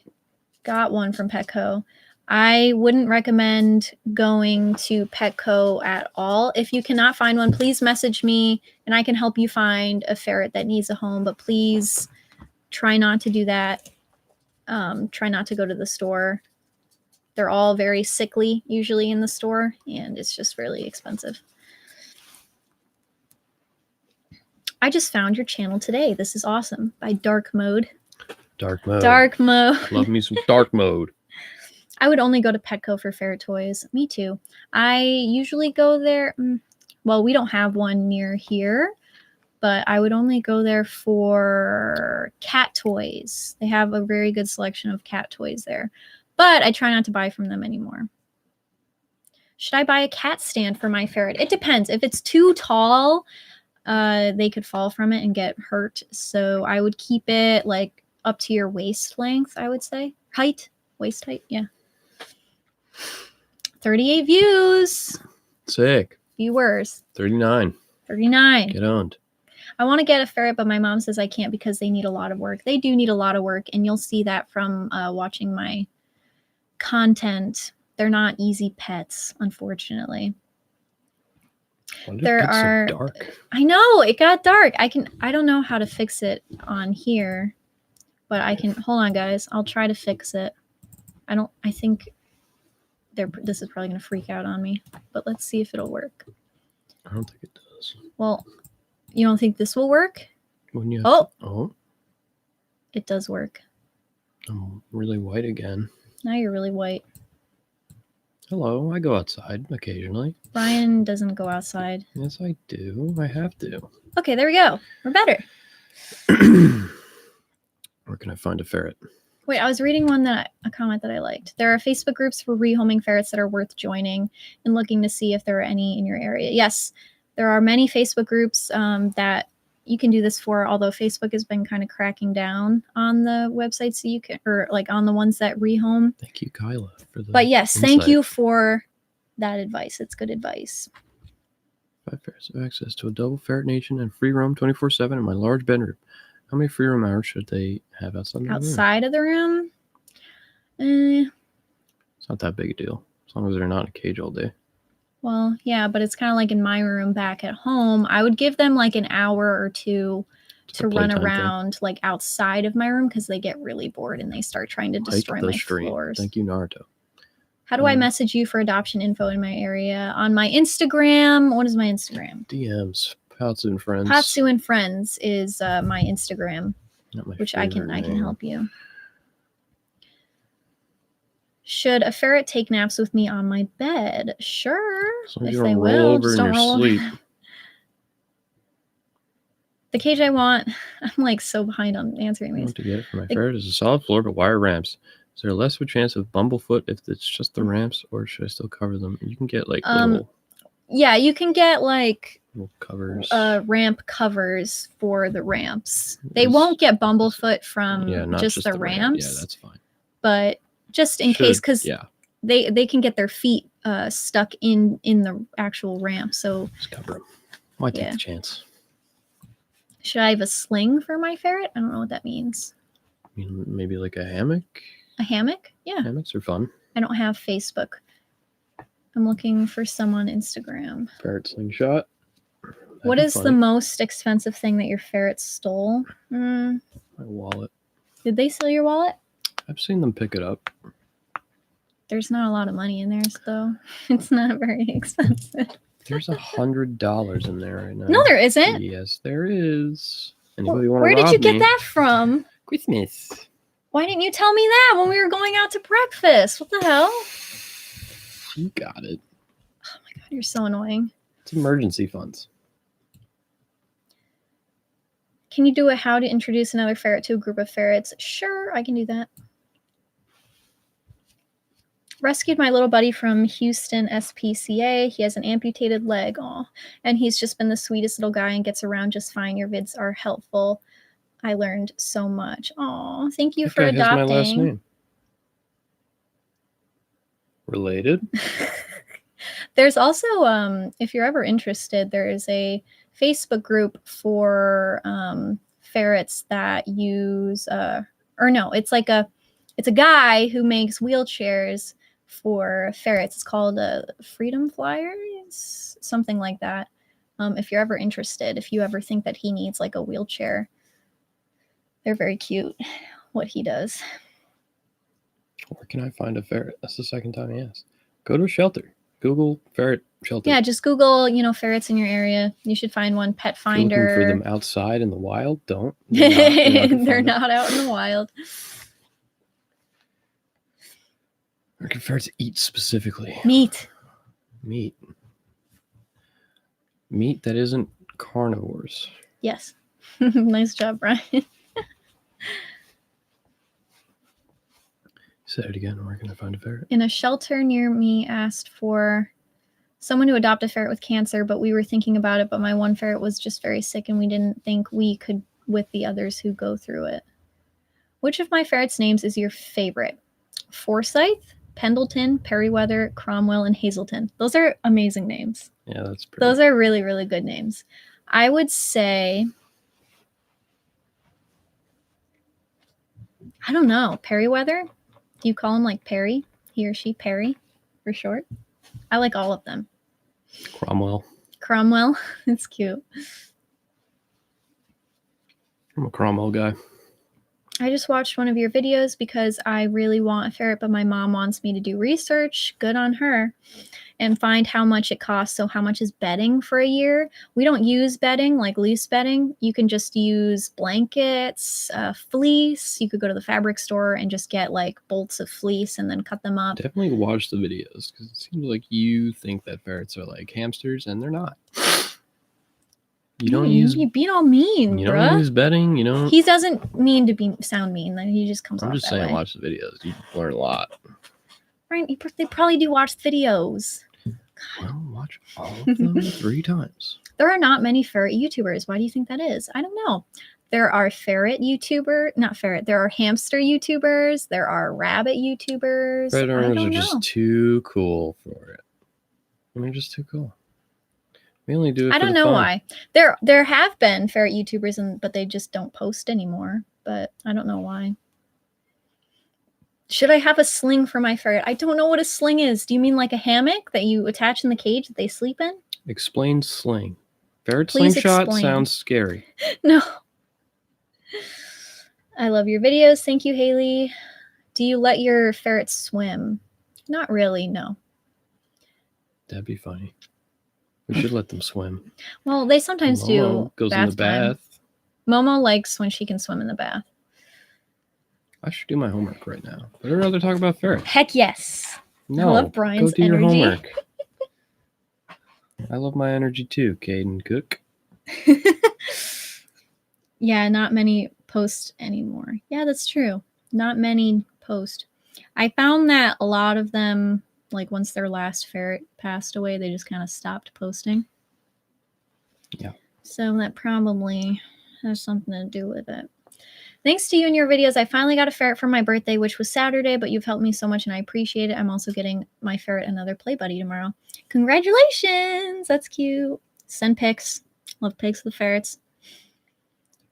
got one from Petco. I wouldn't recommend going to Petco at all. If you cannot find one, please message me and I can help you find a ferret that needs a home. But please try not to do that. Try not to go to the store. They're all very sickly usually in the store, and it's just really expensive. I just found your channel today. This is awesome. By Dark Mode. Dark mode. Dark Mode. Love me some dark mode. I would only go to Petco for ferret toys. Me too. I usually go there. Well, we don't have one near here, but I would only go there for cat toys. They have a very good selection of cat toys there, but I try not to buy from them anymore. Should I buy a cat stand for my ferret? It depends. If it's too tall, they could fall from it and get hurt. So I would keep it like up to your waist length, I would say. Height? Waist height? Yeah. 38 views. Sick. Viewers. 39. 39. Get owned. I want to get a ferret, but my mom says I can't because they need a lot of work. They do need a lot of work, and you'll see that from watching my content. They're not easy pets, unfortunately. There are so dark. I know it got dark. I don't know how to fix it on here, but I can. Hold on, guys. I'll try to fix it. I think this is probably going to freak out on me, but let's see if it'll work. I don't think it does. Well, you don't think this will work? When you oh, it does work. I'm really white again. Now you're really white. Hello, I go outside occasionally. Brian doesn't go outside. Yes, I do. I have to. Okay, there we go. We're better. Where can I find a ferret? Wait, I was reading a comment that I liked. There are Facebook groups for rehoming ferrets that are worth joining and looking to see if there are any in your area. Yes, there are many Facebook groups that you can do this for, although Facebook has been kind of cracking down on the websites so you can, or like on the ones that rehome. Thank you, Kyla, for the But yes, insight. thank you for that advice. It's good advice. 5 ferrets have access to a double ferret nation and free roam 24/7 in my large bedroom. How many free roam hours should they have outside of the room? Outside of the room? Eh, It's not that big a deal, as long as they're not in a cage all day. well, yeah, but it's kind of like in my room back at home. I would give them like an hour or two It's a to run playtime thing. around like outside of my room because they get really bored and they start trying to destroy my floors. Thank you, Naruto. How do I message you for adoption info in my area? On my Instagram. What is my Instagram? DMs. Pazu and Friends. Pazu and Friends is my Instagram, Not my which I can favorite name. help you. Should a ferret take naps with me on my bed? Sure, As long as if you they don't roll will. over Just in don't your roll over. sleep. The cage I want. I'm like so behind on answering I these. want to get it for my ferret is a solid floor but wire ramps. Is there less of a chance of bumblefoot if it's just the ramps, or should I still cover them? You can get like little Yeah, you can get like covers. ramp covers for the ramps. They won't get bumblefoot from not just the ramps. Yeah, that's fine. But just in case, because they can get their feet stuck in the actual ramp. So just cover them. Why take the chance? Should I have a sling for my ferret? I don't know what that means. I mean, maybe like a hammock? A hammock? Yeah. Hammocks are fun. I don't have Facebook. I'm looking for some on Instagram. Ferret slingshot. What is the most expensive thing that your ferret stole? My wallet. Did they steal your wallet? I've seen them pick it up. There's not a lot of money in there, though. It's not very expensive. There's $100 in there right now. No, there isn't. Yes, there is. Anybody want to Where rob did you get me? that from? Christmas. Why didn't you tell me that when we were going out to breakfast? What the hell? You got it. Oh my god, you're so annoying. It's emergency funds. Can you do a how to introduce another ferret to a group of ferrets? Sure, I can do that. Rescued my little buddy from Houston SPCA. He has an amputated leg. Aw. And he's just been the sweetest little guy and gets around just fine. Your vids are helpful. I learned so much. Aw, thank you for adopting. Has my last name. Related? There's also, if you're ever interested, there is a Facebook group for ferrets that use, it's a guy who makes wheelchairs for ferrets. It's called Freedom Flyers, something like that. If you're ever interested, if you ever think that he needs like a wheelchair, they're very cute, what he does. Where can I find a ferret? That's the second time he asked. Go to a shelter. Google ferret shelter. Yeah, just Google, ferrets in your area. You should find one. Pet Finder. Looking for them outside in the wild? Don't. They're not out in the wild. Where can ferrets eat specifically? Meat. Meat that isn't carnivores. Yes. Nice job, Brian. Say it again. Where can I find a ferret? In a shelter near me asked for someone to adopt a ferret with cancer, but we were thinking about it, but my one ferret was just very sick and we didn't think we could with the others who go through it. Which of my ferrets' names is your favorite? Forsyth, Pendleton, Periweather, Cromwell, and Hazelton. Those are amazing names. Yeah, that's pretty. Those are really, really good names. I would say, I don't know, Periweather? Do you call him like Perry? He or she Perry for short? I like all of them. Cromwell. It's cute. I'm a Cromwell guy. I just watched one of your videos because I really want a ferret, but my mom wants me to do research. Good on her. And find how much it costs. So how much is bedding for a year? We don't use bedding, like loose bedding. You can just use blankets, fleece. You could go to the fabric store and just get like bolts of fleece and then cut them up. Definitely watch the videos because it seems like you think that ferrets are like hamsters and they're not. You don't use. You being all mean, You bruh. don't use bedding. You don't. He doesn't mean to sound mean. Then he just comes off I'm just that saying, way. watch the videos. You learn a lot. Right? They probably do watch the videos. Well, watch all of them 3 times. There are not many ferret YouTubers. Why do you think that is? I don't know. There are ferret YouTuber, not ferret. There are hamster YouTubers. There are rabbit YouTubers. Ferret owners are just too cool for it. They're just too cool. We only do it I for don't the know fun. why. There have been ferret YouTubers, but they just don't post anymore. But I don't know why. Should I have a sling for my ferret? I don't know what a sling is. Do you mean like a hammock that you attach in the cage that they sleep in? Explain sling. Ferret Please slingshot explain. sounds scary. No. I love your videos. Thank you, Haley. Do you let your ferrets swim? Not really, no. That'd be funny. We should let them swim. Well, they sometimes Momo do. goes in the time. bath. Momo likes when she can swim in the bath. I should do my homework right now. But I'd rather talk about ferrets. Heck yes. No, I love Brian's go do your energy. homework. I love my energy too, Caden Cook. Yeah, not many post anymore. Yeah, that's true. Not many post. I found that a lot of them, like once their last ferret passed away, they just kind of stopped posting. Yeah. So that probably has something to do with it. Thanks to you and your videos, I finally got a ferret for my birthday, which was Saturday, but you've helped me so much and I appreciate it. I'm also getting my ferret another play buddy tomorrow. Congratulations! That's cute. Send pics. Love pics of the ferrets.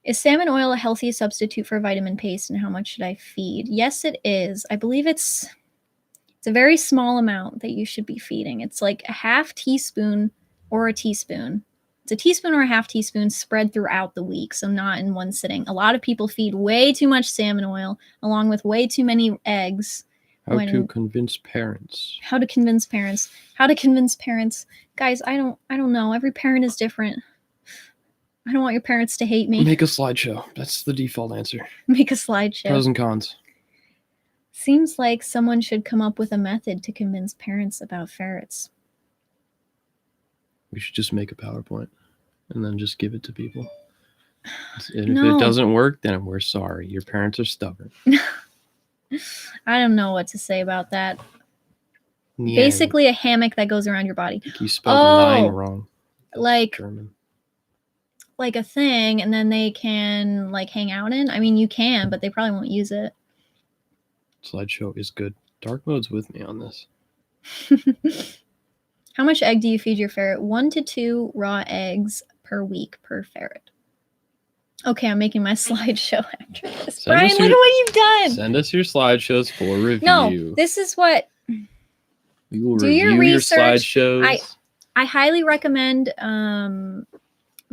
Is salmon oil a healthy substitute for vitamin paste, and how much should I feed? Yes, it is. I believe it's a very small amount that you should be feeding. It's like a half teaspoon or a teaspoon. It's a teaspoon or a half teaspoon spread throughout the week, so not in one sitting. A lot of people feed way too much salmon oil along with way too many eggs. How to convince parents. How to convince parents. How to convince parents. Guys, I don't know. Every parent is different. I don't want your parents to hate me. Make a slideshow. That's the default answer. Make a slideshow. Pros and cons. Seems like someone should come up with a method to convince parents about ferrets. We should just make a PowerPoint and then just give it to people. And if it doesn't work, then we're sorry. Your parents are stubborn. I don't know what to say about that. Yeah. Basically a hammock that goes around your body. You spelled 9 wrong. That's like German. Like a thing, and then they can like hang out in. I mean, you can, but they probably won't use it. Slideshow is good. Dark mode's with me on this. How much egg do you feed your ferret? 1 to 2 raw eggs per week per ferret. Okay, I'm making my slideshow after this. Brian, look at what you've done. Send us your slideshows for review. No, this is what. We will do review your research. Your slideshows. I highly recommend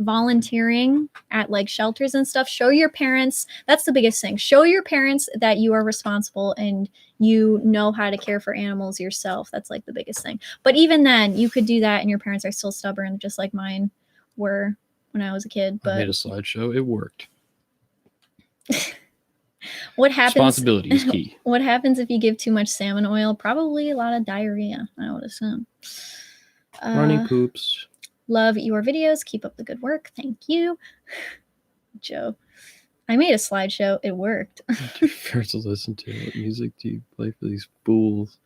volunteering at like shelters and stuff. Show your parents. That's the biggest thing. Show your parents that you are responsible and you know how to care for animals yourself. That's like the biggest thing. But even then, you could do that and your parents are still stubborn, just like mine were when I was a kid. But I made a slideshow. It worked. What happens? Responsibility is key. What happens if you give too much salmon oil? Probably a lot of diarrhea, I would assume. Runny poops. Love your videos. Keep up the good work. Thank you. Joe. I made a slideshow. It worked. Fair to listen to. What music do you play for these fools?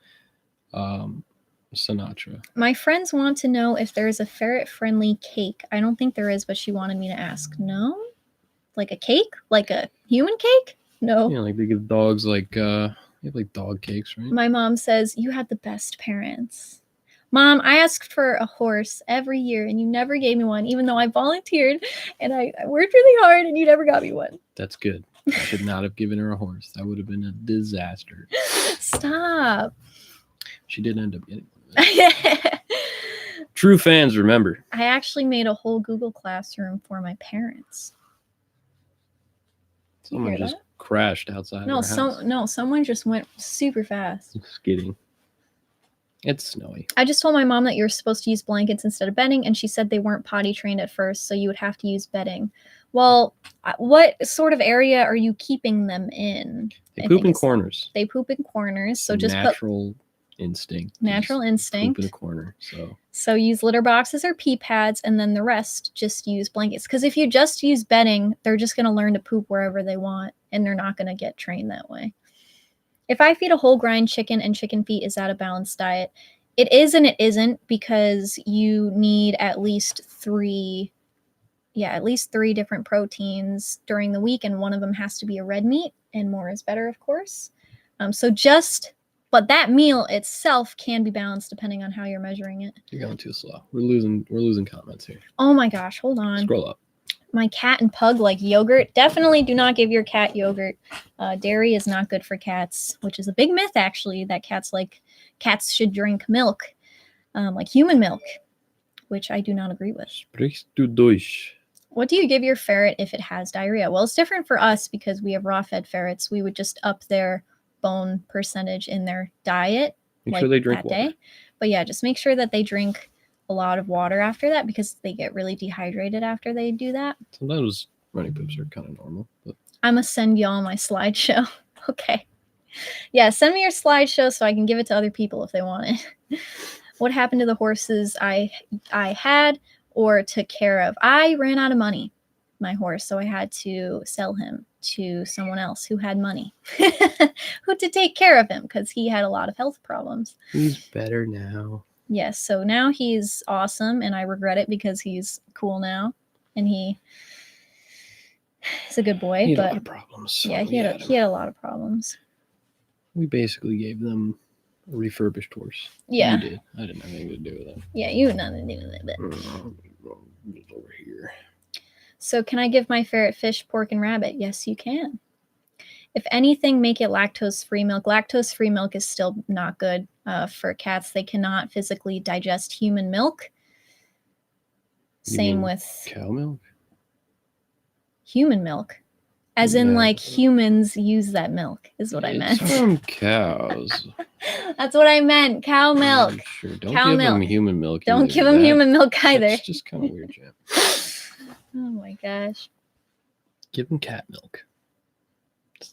Sinatra. My friends want to know if there is a ferret-friendly cake. I don't think there is, but she wanted me to ask. No? Like a cake? Like a human cake? No. Yeah, like they give dogs like, they have like dog cakes, right? My mom says, you had the best parents. Mom, I asked for a horse every year and you never gave me one, even though I volunteered and I worked really hard and you never got me one. That's good. I should not have given her a horse. That would have been a disaster. Stop. She did end up getting one. True fans remember. I actually made a whole Google Classroom for my parents. Someone just crashed outside of our house. No, someone just went super fast. Just kidding. It's snowy. I just told my mom that you're supposed to use blankets instead of bedding, and she said they weren't potty trained at first, so you would have to use bedding. Well, what sort of area are you keeping them in? They poop in corners. They poop in corners, so just natural instinct. Natural instinct. Poop in a corner. So use litter boxes or pee pads, and then the rest just use blankets. Because if you just use bedding, they're just going to learn to poop wherever they want, and they're not going to get trained that way. If I feed a whole grind chicken and chicken feet, is that a balanced diet? It is and it isn't, because you need at least three different proteins during the week, and one of them has to be a red meat, and more is better, of course. So just But that meal itself can be balanced depending on how you're measuring it. You're going too slow. We're losing comments here. Oh my gosh, hold on. Scroll up. My cat and pug like yogurt. Definitely do not give your cat yogurt. Dairy is not good for cats, which is a big myth actually, that cats should drink milk, like human milk, which I do not agree with. Sprichst du Deutsch? What do you give your ferret if it has diarrhea? Well, it's different for us because we have raw-fed ferrets. We would just up their bone percentage in their diet. Make sure they drink that water. day. But yeah, just make sure that they drink a lot of water after that because they get really dehydrated after they do that. Sometimes runny poops are kind of normal. But I'm going to send y'all my slideshow. Okay. Yeah, send me your slideshow so I can give it to other people if they want it. What happened to the horses I had or took care of? I ran out of money, my horse, so I had to sell him to someone else who had money who to take care of him because he had a lot of health problems. he's better now. Yes, so now he's awesome, and I regret it because he's cool now, and he's a good boy. He had a but lot of problems. yeah, he had a lot of problems. We basically gave them a refurbished horse. Yeah. You did. I didn't have anything to do with that. Yeah, you had nothing to do with it. But... It's over here. So can I give my ferret fish, pork, and rabbit? Yes, you can. If anything, make it lactose-free milk. Lactose-free milk is still not good for cats. They cannot physically digest human milk. Same with cow milk? human milk. As in, like, humans use that milk, is what I meant. It's from cows. That's what I meant. Cow milk. Sure. Don't Cow give milk. them human milk. Don't either. give them human milk either. That's just kind of weird, Jam. Oh my gosh. Give them cat milk.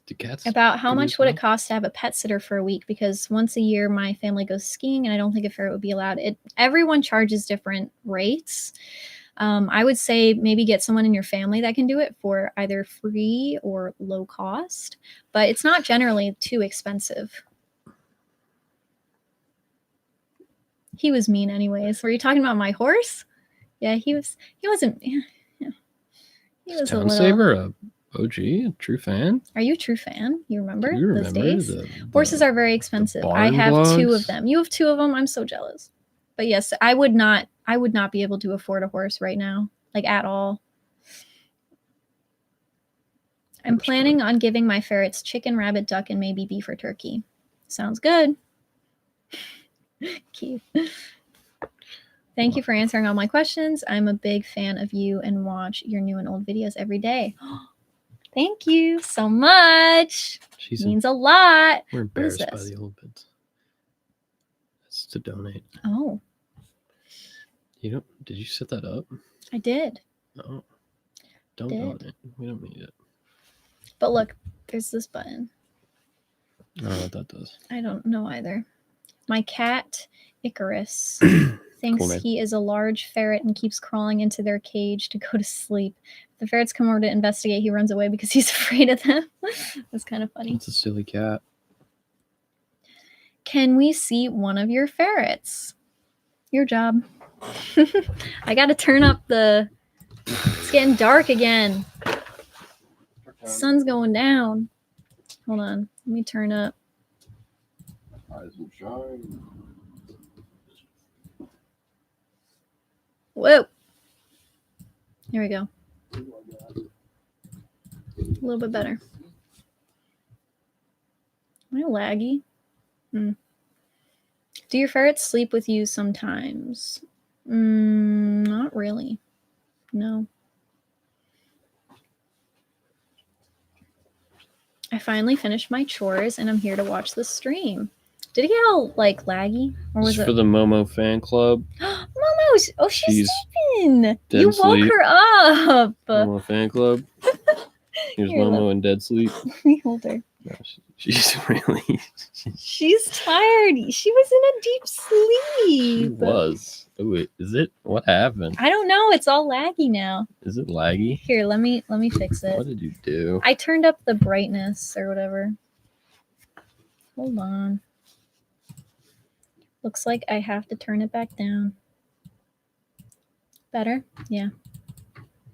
The cats. About how can much use would it milk? cost to have a pet sitter for a week? Because once a year my family goes skiing and I don't think a ferret would be allowed. Everyone charges different rates. I would say maybe get someone in your family that can do it for either free or low cost, but it's not generally too expensive. He was mean anyways. Were you talking about my horse? Yeah, he wasn't. Yeah. He was a Town little. Saver, a OG, a true fan. Are you a true fan? You remember, Do you those remember days? the Horses are very expensive. I barn have 2 of vlogs? them. You have 2 of them. I'm so jealous. But yes, I would not be able to afford a horse right now, like at all. I'm planning on giving my ferrets chicken, rabbit, duck, and maybe beef or turkey. Sounds good. Keith. Thank you for answering all my questions. I'm a big fan of you and watch your new and old videos every day. Thank you so much. Means a lot. We're embarrassed by this? the old bits. That's to donate. Oh, Did you set that up? I did. No. Don't Did. donate. We don't need it. But look, there's this button. I don't know what that does. I don't know either. My cat, Icarus, thinks Cool name. he is a large ferret and keeps crawling into their cage to go to sleep. If the ferrets come over to investigate, he runs away because he's afraid of them. That's kind of funny. It's a silly cat. Can we see one of your ferrets? Your job. I got to turn up the... It's getting dark again. Sun's going down. Hold on. Let me turn up. Rise and shine. Whoa. Here we go. A little bit better. Am I laggy? Do your ferrets sleep with you sometimes? Not really. No. I finally finished my chores and I'm here to watch the stream. Did it get all like laggy? Or was It's it for the Momo fan club. Momo? Oh, she's sleeping. dead You woke sleep. her up. Momo fan club. Here's Here, Momo look. in dead sleep. Let me hold her. No, she's really. She's tired. She was in a deep She sleep. was. Oh, wait, is it? What happened? I don't know. It's all laggy now. Is it laggy? Here, let me fix it. What did you do? I turned up the brightness or whatever. Hold on. Looks like I have to turn it back down. Better? Yeah.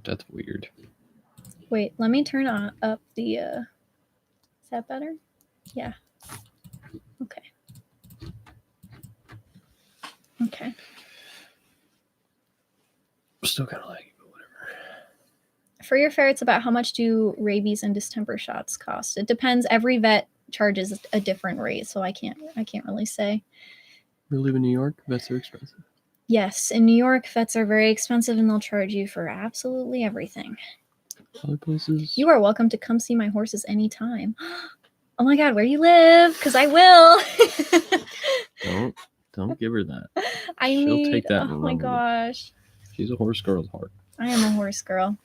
That's weird. Wait, let me turn up the is that better? Yeah. Okay. Okay. Still kind of laggy, but whatever. For your ferrets, about how much do rabies and distemper shots cost? It depends. Every vet charges a different rate, so I can't really say. We live in New York. Vets are expensive. Yes, in New York, vets are very expensive, and they'll charge you for absolutely everything. Other places. You are welcome to come see my horses anytime. Oh my God, where you live? Because I will. Don't give her that. She'll take that Oh and my run with it. gosh. She's a horse girl at heart. I am a horse girl.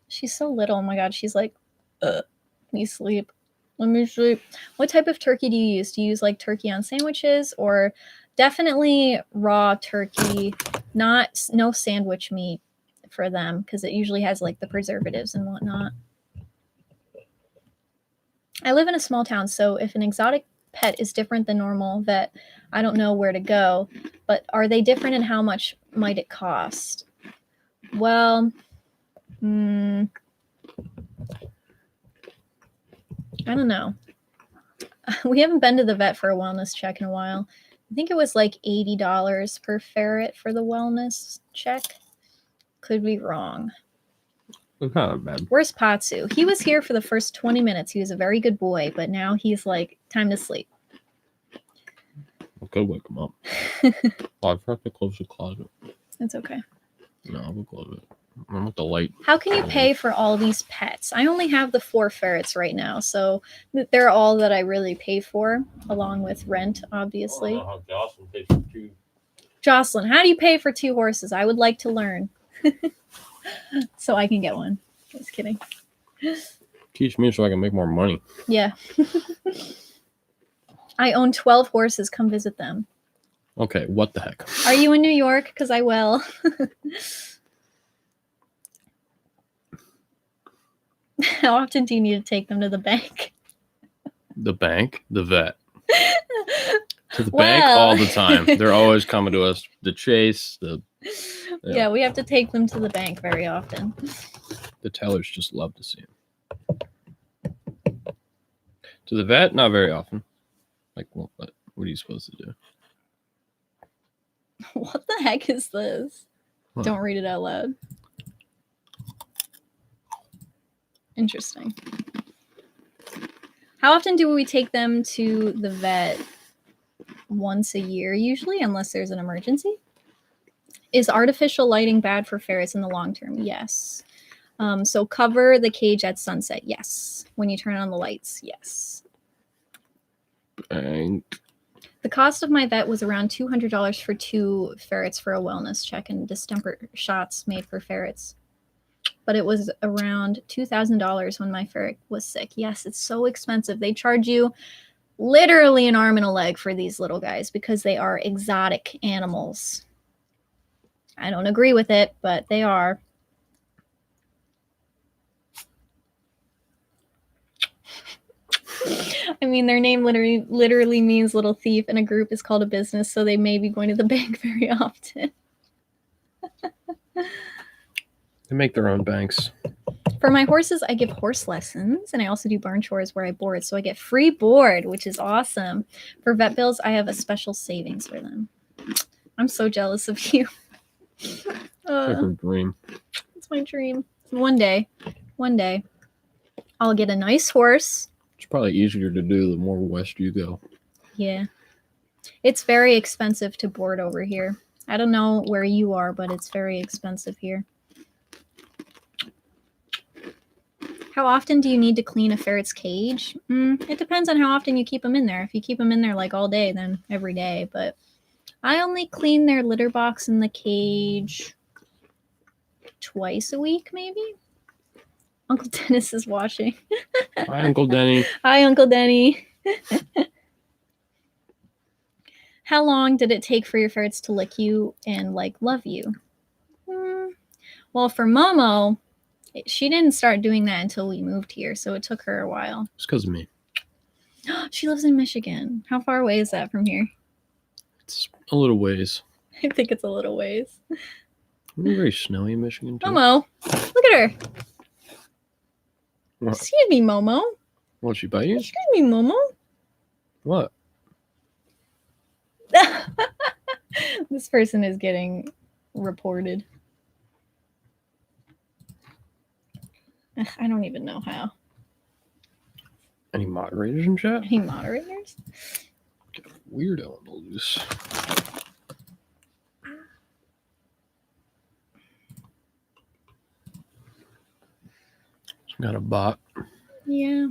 She's so little. Oh my God, she's like, let me sleep. Let me sleep. What type of turkey do you use? Do you use like turkey on sandwiches, or definitely raw turkey? No sandwich meat for them, because it usually has like the preservatives and whatnot. I live in a small town, so if an exotic pet is different than normal vet, I don't know where to go. But are they different, and how much might it cost? Well, I don't know. We haven't been to the vet for a wellness check in a while. I think it was like $80 per ferret for the wellness check. Could be wrong. It's not bad. Where's Pazu? He was here for the first 20 minutes. He was a very good boy, but now he's like, time to sleep. I could wake him up. I forgot to close the closet. It's okay. No, I will close it. I'm with the light. How can you pay for all these pets? I only have the 4 ferrets right now, so they're all that I really pay for, along with rent, obviously. I don't know how Jocelyn pays for 2. Jocelyn, how do you pay for 2 horses? I would like to learn. So I can get one. Just kidding. Teach me so I can make more money. Yeah. I own 12 horses. Come visit them. Okay, what the heck? Are you in New York? Because I will. How often do you need to take them to the bank? The bank? The vet. To the bank all the time. They're always coming to us. The chase, Yeah, we have to take them to the bank very often. The tellers just love to see them. To the vet, not very often. Like, what are you supposed to do? What the heck is this? What? Don't read it out loud. Interesting. How often do we take them to the vet? Once a year, usually, unless there's an emergency. Is artificial lighting bad for ferrets in the long term? Yes. So cover the cage at sunset. Yes. When you turn on the lights. Yes. Bang. The cost of my vet was around $200 for 2 ferrets for a wellness check and distemper shots made for ferrets. But it was around $2,000 when my ferret was sick. Yes, it's so expensive. They charge you literally an arm and a leg for these little guys because they are exotic animals. I don't agree with it, but they are. I mean, their name literally means little thief, and a group is called a business, so they may be going to the bank very often. They make their own banks. For my horses, I give horse lessons, and I also do barn chores where I board, so I get free board, which is awesome. For vet bills, I have a special savings for them. I'm so jealous of you. It's like a dream. It's my dream. One day, I'll get a nice horse. It's probably easier to do the more west you go. Yeah. It's very expensive to board over here. I don't know where you are, but it's very expensive here. How often do you need to clean a ferret's cage? It depends on how often you keep them in there. If you keep them in there like all day, then every day. But I only clean their litter box and the cage twice a week, maybe. Uncle Dennis is watching. Hi, Uncle Denny. Hi, Uncle Denny. How long did it take for your ferrets to lick you and like love you? Well, for Momo, she didn't start doing that until we moved here, so it took her a while. It's because of me. She lives in Michigan. How far away is that from here? It's a little ways. I think it's a little ways. It's very snowy in Michigan, too. Momo, look at her. What? Excuse me, Momo. Won't she bite you? Excuse me, Momo. What? This person is getting reported. Ugh, I don't even know how. Any moderators in chat? Any moderators? Got a weirdo on the loose. Got a bot. Yeah.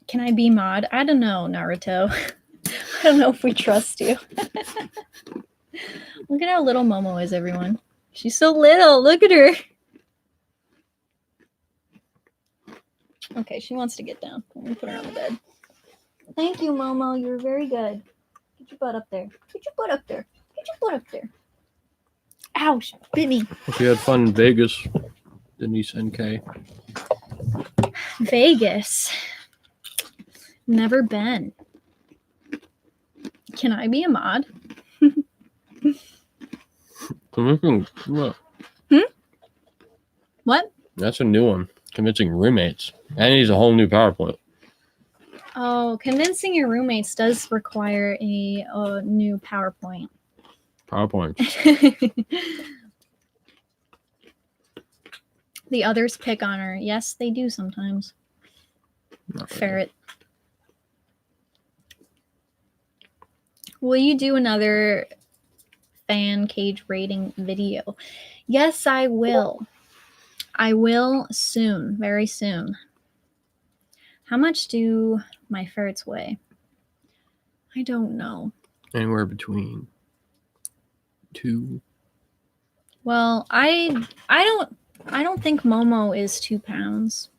Can I be mod? I don't know, Naruto. I don't know if we trust you. Look at how little Momo is, everyone. She's so little. Look at her. Okay, she wants to get down. Let me put her on the bed. Thank you, Momo. You're very good. Get your butt up there. Get your butt up there. Get your butt up there. Ouch, bit me. Hope you had fun in Vegas, Denise NK. Vegas. Never been. Can I be a mod? What? What? That's a new one. Convincing roommates. And he's a whole new PowerPoint. Oh, convincing your roommates does require a new PowerPoint. The others pick on her. Yes, they do sometimes. Not really. Ferret. Will you do another fan cage rating video? Yes, I will. I will soon, very soon. How much do my ferrets weigh? I don't know. Anywhere between 2. Well, I don't think Momo is 2 pounds.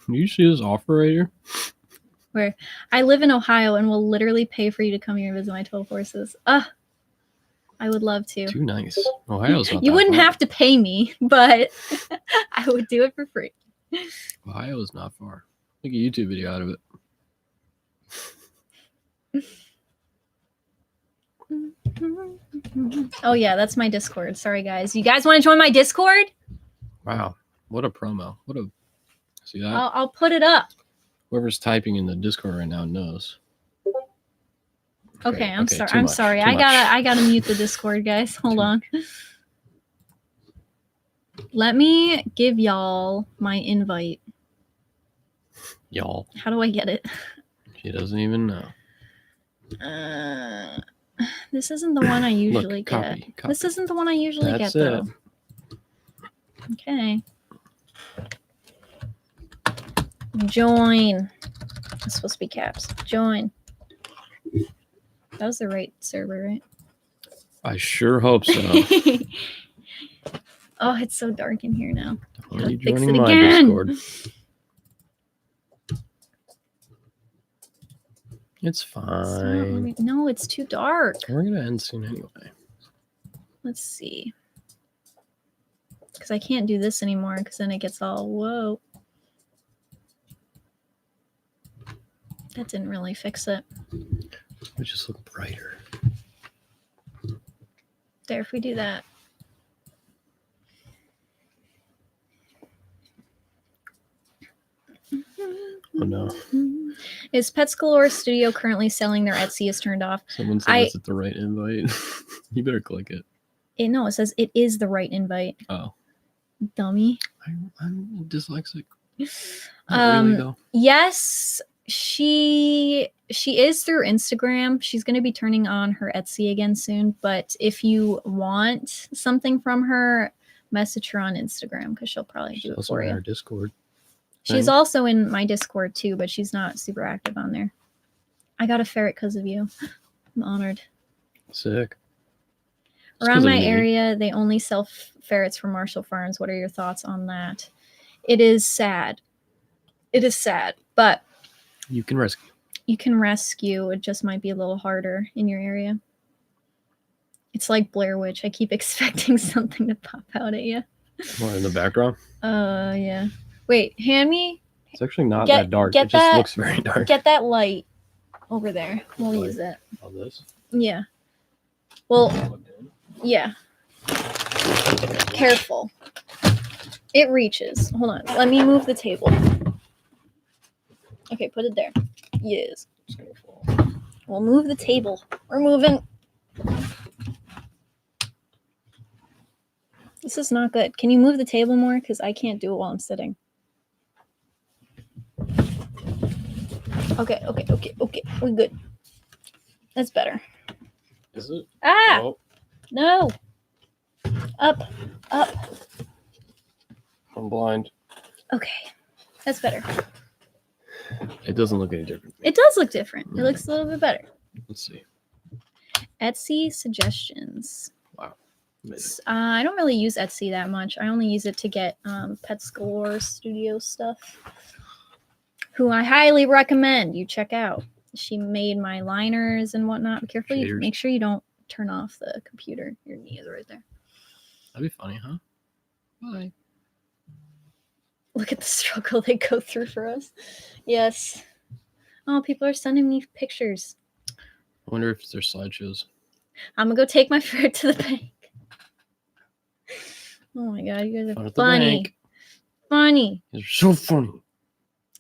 You see this operator? Where I live in Ohio and will literally pay for you to come here and visit my 12 horses. I would love to. Too nice. Ohio's not You that wouldn't far. have to pay me, but I would do it for free. Ohio is not far. Make a YouTube video out of it. Oh yeah, that's my Discord. Sorry guys. You guys want to join my Discord? Wow. What a promo. See that? I'll put it up. Whoever's typing in the Discord right now knows. Okay, I'm sorry. Too I'm much, sorry. too I much. gotta mute the Discord, guys. Hold on. Let me give y'all my invite. Y'all. How do I get it? She doesn't even know. This isn't the one I usually Look, get. copy. This isn't the one I usually That's get, it. though. Okay. Join. It's supposed to be caps. Join. That was the right server, right? I sure hope so. Oh, it's so dark in here now. Why are you Fix joining it my again. Discord? It's fine. No, it's too dark. We're gonna end soon anyway. Let's see. Because I can't do this anymore because then it gets all, whoa. That didn't really fix it. We just look brighter. There, if we do that. Oh no. Is Pets Galore Studio currently selling their Etsy is turned off? Someone said it's the right invite. You better click it. No, it says it is the right invite. Oh. Dummy. I'm dyslexic. Not really, though. Yes, she is through Instagram. She's going to be turning on her Etsy again soon. But if you want something from her, message her on Instagram because she'll probably do it for you. Our Discord. She's also in my Discord too, but she's not super active on there. I got a ferret because of you. I'm honored. Sick. Around my area, they only sell ferrets from Marshall Farms. What are your thoughts on that? It is sad. It is sad, but you can rescue. You can rescue. It just might be a little harder in your area. It's like Blair Witch. I keep expecting something to pop out at you. What, in the background? Yeah. Wait, hand me. It's actually not that dark. It just looks very dark. Get that light over there. We'll use it. On this? Yeah. Well, yeah. Careful. It reaches. Hold on. Let me move the table. Okay, put it there. Yes. It's gonna fall. We'll move the table. We're moving. This is not good. Can you move the table more? Because I can't do it while I'm sitting. Okay. We're good. That's better. Is it? Ah! Oh, No! Up. I'm blind. Okay. That's better. It doesn't look any different. It does look different. It looks a little bit better. Let's see. Etsy suggestions. Wow. Amazing. I don't really use Etsy that much. I only use it to get Pets Galore Studio stuff, who I highly recommend you check out. She made my liners and whatnot. Be careful. Make sure you don't turn off the computer. Your knee is right there. That'd be funny, huh? Bye. Look at the struggle they go through for us. Yes. Oh, people are sending me pictures. I wonder if they're slideshows. I'm gonna go take my ferret to the bank. Oh my god, you guys Fun are at the funny. bank. Funny. You're so funny.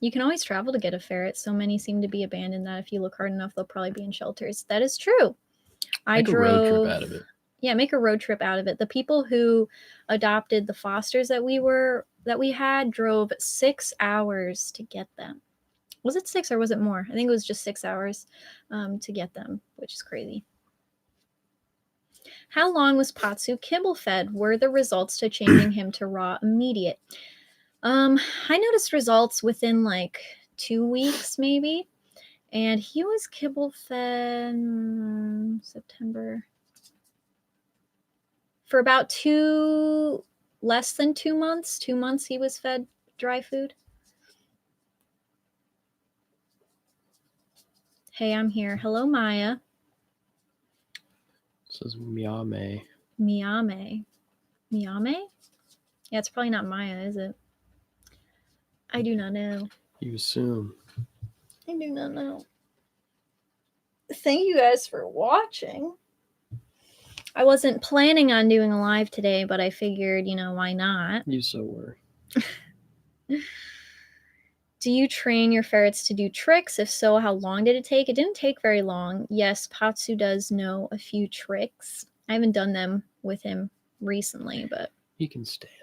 You can always travel to get a ferret. So many seem to be abandoned that if you look hard enough, they'll probably be in shelters. That is true. Make a road trip out of it. Yeah, make a road trip out of it. The people who adopted the fosters that we had drove 6 hours to get them. Was it 6 or was it more? I think it was just 6 hours to get them, which is crazy. How long was Pazu kibble fed? Were the results to changing him to raw immediate? I noticed results within like 2 weeks maybe. And he was kibble fed September. For about less than 2 months. 2 months he was fed dry food. Hey, I'm here. Hello, Maya. It says Miyame. Miyame? Yeah, it's probably not Maya, is it? I do not know. You assume. I do not know. Thank you guys for watching. I wasn't planning on doing a live today, but I figured, why not? You so were. Do you train your ferrets to do tricks? If so, how long did it take? It didn't take very long. Yes, Pazu does know a few tricks. I haven't done them with him recently, but... He can stand.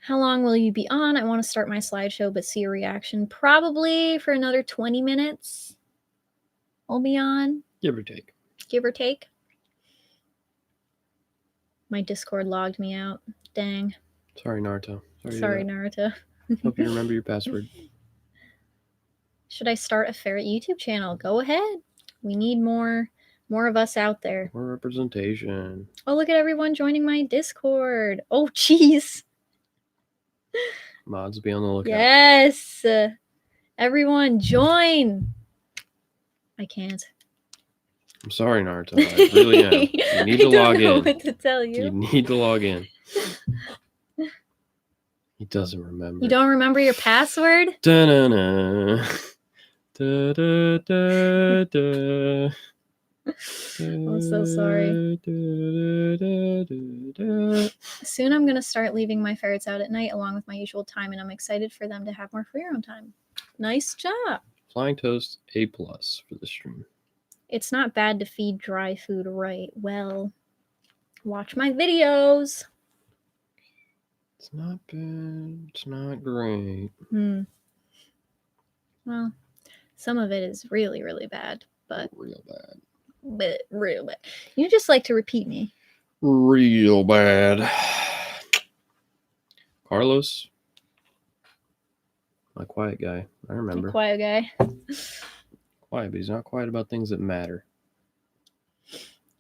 How long will you be on? I want to start my slideshow, but see a reaction. Probably for another 20 minutes. I'll be on. Give or take. Give or take. My Discord logged me out. Dang. Sorry, Naruto. Sorry, Naruto. Hope you remember your password. Should I start a ferret YouTube channel? Go ahead. We need more of us out there. More representation. Oh, look at everyone joining my Discord. Oh, jeez. Mods, be on the lookout. Yes. Everyone, join. I can't. I'm sorry, Naruto. I really am. You need to log in. I don't know what to tell you. You need to log in. He doesn't remember. You don't remember your password? Da-na-na. Da-da-da-da. I'm so sorry. Soon I'm going to start leaving my ferrets out at night along with my usual time, and I'm excited for them to have more free roam time. Nice job. Flying Toast A+ for the stream. It's not bad to feed dry food right. Well, watch my videos. It's not bad. It's not great. Well, some of it is really, really bad, but real bad. Real bad. You just like to repeat me. Real bad. Carlos. My quiet guy. I remember. Quiet guy. Quiet, but he's not quiet about things that matter.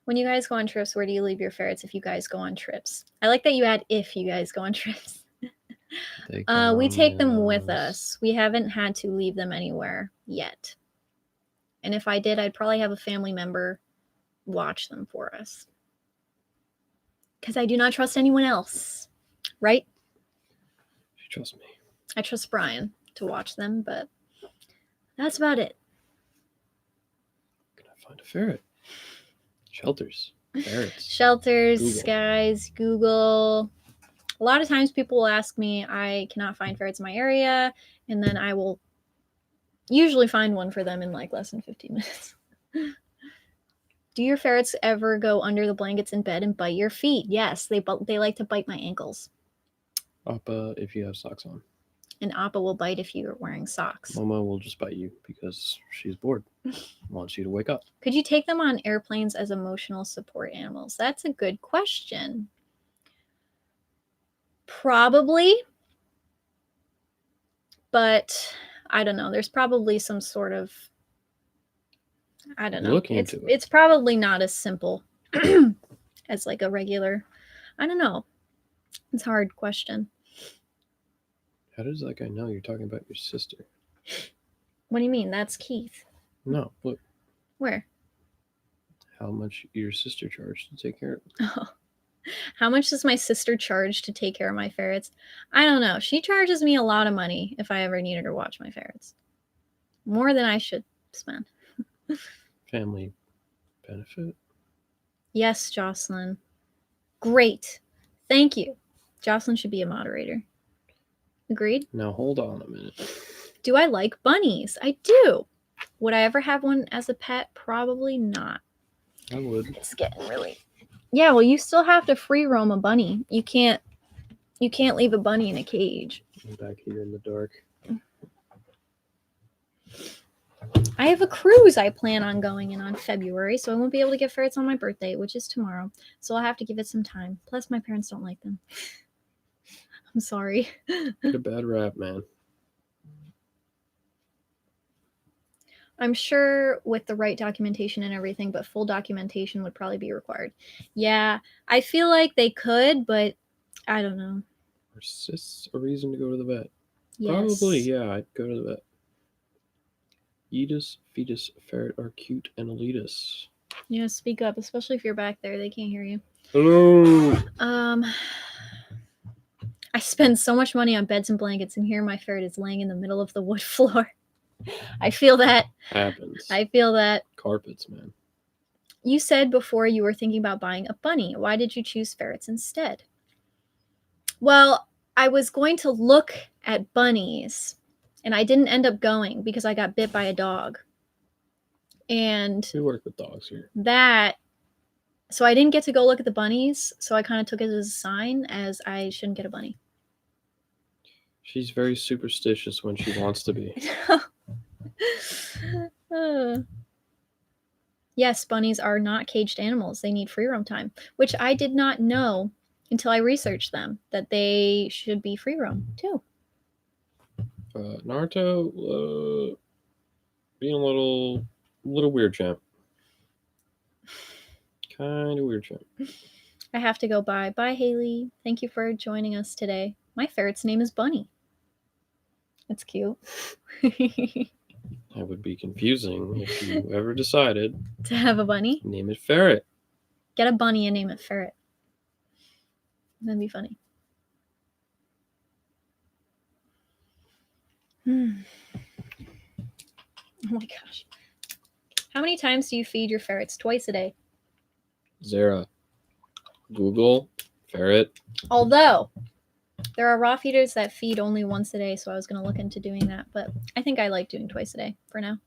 When you guys go on trips, where do you leave your ferrets if you guys go on trips? I like that you add if you guys go on trips. We take them with us. We haven't had to leave them anywhere yet. And if I did, I'd probably have a family member watch them for us. Because I do not trust anyone else. Right? You trust me. I trust Brian to watch them, but that's about it. Can I find a ferret? Shelters. Ferrets. Shelters, Google. skies, Google. A lot of times people will ask me, I cannot find ferrets in my area, and then I will usually find one for them in like less than 15 minutes. Do your ferrets ever go under the blankets in bed and bite your feet? Yes, they like to bite my ankles. Appa, if you have socks on. And Appa will bite if you're wearing socks. Momo will just bite you because she's bored. Wants you to wake up. Could you take them on airplanes as emotional support animals? That's a good question. Probably. But I don't know. There's probably some sort of, I don't know. Look into it. It's probably not as simple as like a regular, I don't know. It's a hard question. How does that guy know you're talking about your sister? What do you mean? That's Keith. No, look. Where? How much your sister charged to take care of it? Oh. How much does my sister charge to take care of my ferrets? I don't know. She charges me a lot of money if I ever needed her to watch my ferrets. More than I should spend. Family benefit? Yes, Jocelyn. Great. Thank you. Jocelyn should be a moderator. Agreed? Now hold on a minute. Do I like bunnies? I do. Would I ever have one as a pet? Probably not. I would. It's getting really... Yeah, well, you still have to free roam a bunny. You can't leave a bunny in a cage. I'm back here in the dark. I have a cruise I plan on going in on February, so I won't be able to get ferrets on my birthday, which is tomorrow. So I'll have to give it some time. Plus, my parents don't like them. I'm sorry. Get a bad rap, man. I'm sure with the right documentation and everything, but full documentation would probably be required. Yeah, I feel like they could, but I don't know. Are cysts a reason to go to the vet? Yes. Probably, yeah, I'd go to the vet. Etus, fetus, ferret are cute and elitist. Yeah, speak up, especially if you're back there. They can't hear you. Hello. I spend so much money on beds and blankets, and here my ferret is laying in the middle of the wood floor. I feel that. Happens. I feel that. Carpets, man. You said before you were thinking about buying a bunny. Why did you choose ferrets instead? Well, I was going to look at bunnies, and I didn't end up going because I got bit by a dog. And we work with dogs here. So I didn't get to go look at the bunnies, so I kind of took it as a sign as I shouldn't get a bunny. She's very superstitious when she wants to be. Yes, bunnies are not caged animals. They need free roam time, which I did not know until I researched them, that they should be free roam too. Naruto, being a little weird champ. Kind of weird champ. I have to go bye. Bye, Haley. Thank you for joining us today. My ferret's name is Bunny. That's cute. That would be confusing if you ever decided To have a bunny? Name it Ferret. Get a bunny and name it Ferret. That'd be funny. Oh my gosh. How many times do you feed your ferrets? Twice a day. Zara. Google ferret. Although there are raw feeders that feed only once a day, so I was going to look into doing that, but I think I like doing twice a day for now.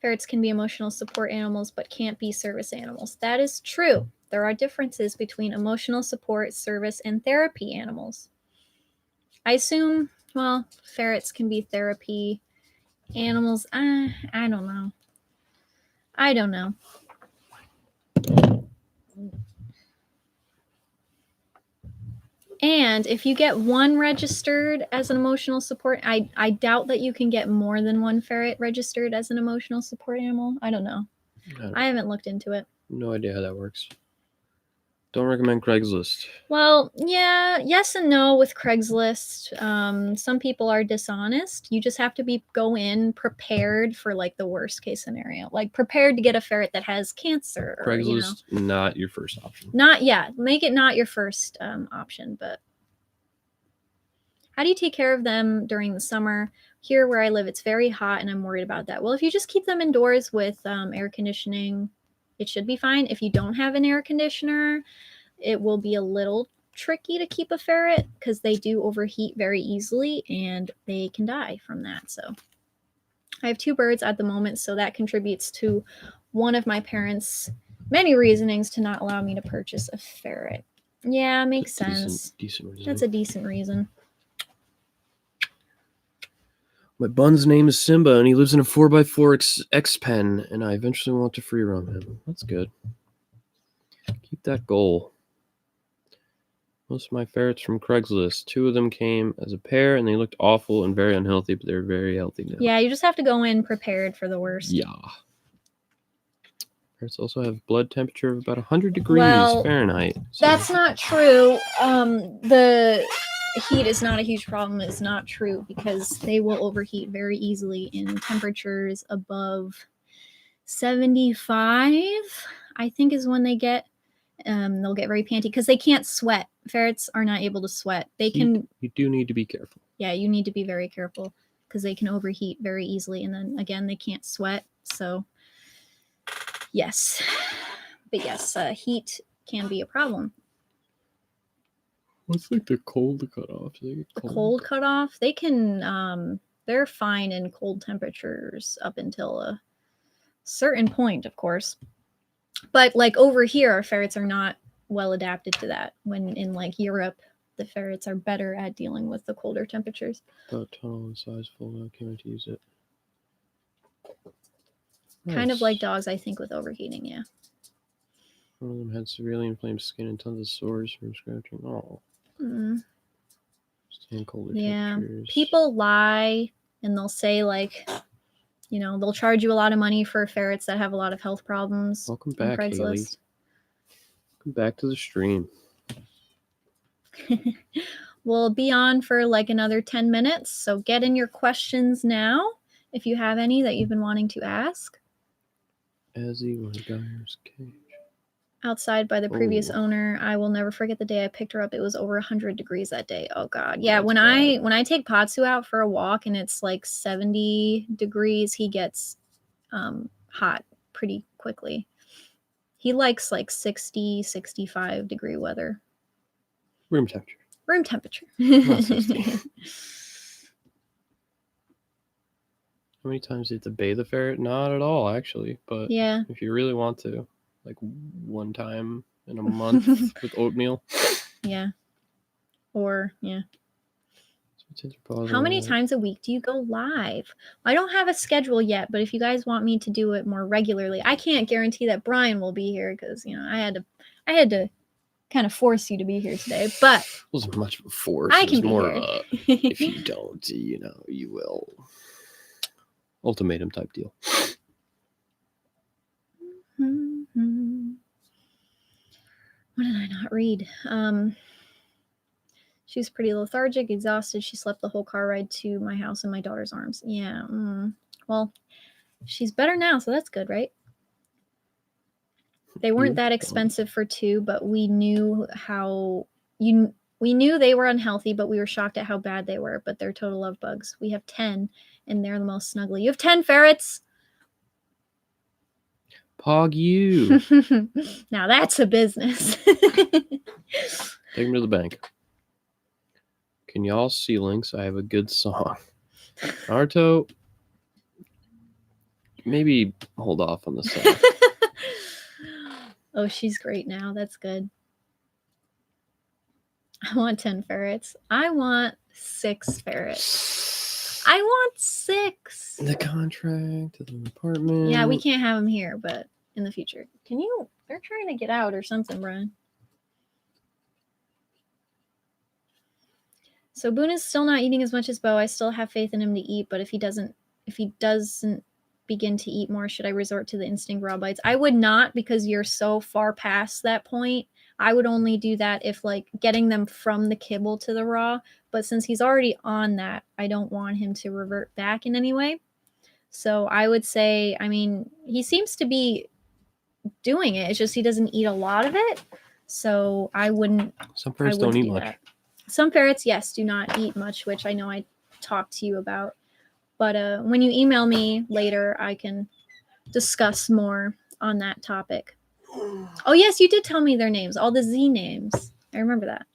Ferrets can be emotional support animals, but can't be service animals. That is true. There are differences between emotional support, service, and therapy animals. I assume, well, ferrets can be therapy animals. I don't know. I don't know. And if you get one registered as an emotional support, I doubt that you can get more than one ferret registered as an emotional support animal. I don't know. I haven't looked into it. No idea how that works. Don't recommend Craigslist. Well, yeah, yes and no with Craigslist. Some people are dishonest. You just have to go in prepared for like the worst case scenario, like prepared to get a ferret that has cancer. Craigslist, not your first option. Make it not your first option. But how do you take care of them during the summer? Here where I live, it's very hot and I'm worried about that. Well, if you just keep them indoors with air conditioning, it should be fine. If you don't have an air conditioner, it will be a little tricky to keep a ferret because they do overheat very easily and they can die from that. So I have 2 birds at the moment, so that contributes to one of my parents' many reasonings to not allow me to purchase a ferret. Yeah, makes sense. Decent reason. That's a decent reason. My bun's name is Simba, and he lives in a 4x4 X pen, and I eventually want to free roam him. That's good. Keep that goal. Most of my ferrets from Craigslist. 2 of them came as a pair, and they looked awful and very unhealthy, but they're very healthy now. Yeah, you just have to go in prepared for the worst. Yeah. Ferrets also have blood temperature of about 100 degrees Fahrenheit. So. That's not true. The heat is not a huge problem. It's not true because they will overheat very easily in temperatures above 75, I think is when they get. They'll get very panty because they can't sweat. Ferrets are not able to sweat. They can. You do need to be careful. Yeah, you need to be very careful because they can overheat very easily, and then again they can't sweat. So yes, but yes, heat can be a problem. What's like the cold cutoff? The cold cutoff? They can. They're fine in cold temperatures up until a certain point, of course. But like over here, our ferrets are not well adapted to that. When in like Europe, the ferrets are better at dealing with the colder temperatures. About tunnel and size full. I can't wait to use it. Kind of like dogs, I think, with overheating. Yeah. One of them had severely inflamed skin and tons of sores from scratching. Oh. Staying colder temperatures. People lie and they'll say like, you know, they'll charge you a lot of money for ferrets that have a lot of health problems. Welcome back, Haley. Welcome back to the stream. We'll be on for like another 10 minutes, so get in your questions now if you have any that you've been wanting to ask. Ezzy was Guyer's cage. Outside by the previous owner. I will never forget the day I picked her up. It was over 100 degrees that day. Oh God. Yeah, when I take Pazu out for a walk and it's like 70 degrees, he gets hot pretty quickly. He likes like 60, 65 degree weather. Room temperature. Room temperature. How many times do you have to bathe a ferret? Not at all, actually. But yeah, if you really want to, like 1 time in a month with oatmeal. Yeah. Or, yeah. How many times a week do you go live? I don't have a schedule yet, but if you guys want me to do it more regularly, I can't guarantee that Brian will be here because, you know, I had to kind of force you to be here today, but it wasn't much of a force. I can be more here. Of a, if you don't, you know, you will. Ultimatum type deal. What did I not read? She was pretty lethargic, exhausted. She slept the whole car ride to my house in my daughter's arms. Yeah. Well, she's better now, so that's good, right? They weren't that expensive for 2, but we knew we knew they were unhealthy, but we were shocked at how bad they were. But they're total love bugs. We have 10, and they're the most snuggly. You have 10 ferrets. Pog you. Now that's a business. Take them to the bank. Can y'all see links? I have a good song. Naruto, maybe hold off on the song. Oh, she's great now. That's good. I want 10 ferrets. I want 6 ferrets. I want 6. The contract to the apartment. Yeah, we can't have them here, but in the future. Can you? They're trying to get out or something, Bryn. So Boone is still not eating as much as Bo. I still have faith in him to eat, but if he doesn't begin to eat more, should I resort to the instinct raw bites? I would not, because you're so far past that point. I would only do that if like getting them from the kibble to the raw. But since he's already on that, I don't want him to revert back in any way. So I would say, I mean, he seems to be doing it. It's just he doesn't eat a lot of it. So I wouldn't. Some ferrets don't eat much. That. Some ferrets, yes, do not eat much, which I know I talked to you about. But when you email me later, I can discuss more on that topic. Oh, yes, you did tell me their names. All the Z names. I remember that.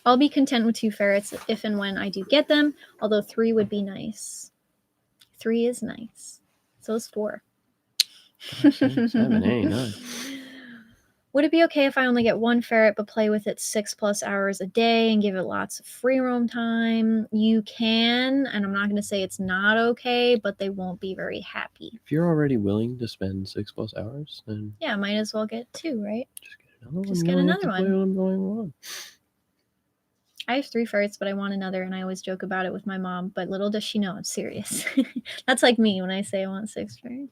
I'll be content with 2 ferrets if and when I do get them, although 3 would be nice. 3 is nice. So is 4. 6, 7, 8, 9. Would it be okay if I only get 1 ferret but play with it 6+ hours a day and give it lots of free roam time? You can, and I'm not going to say it's not okay, but they won't be very happy. If you're already willing to spend 6+ hours, then yeah, might as well get 2, right? Just get another one. Just You get only have another to play one. with them going on. I have 3 ferrets, but I want another, and I always joke about it with my mom, but little does she know I'm serious. That's like me when I say I want 6 ferrets.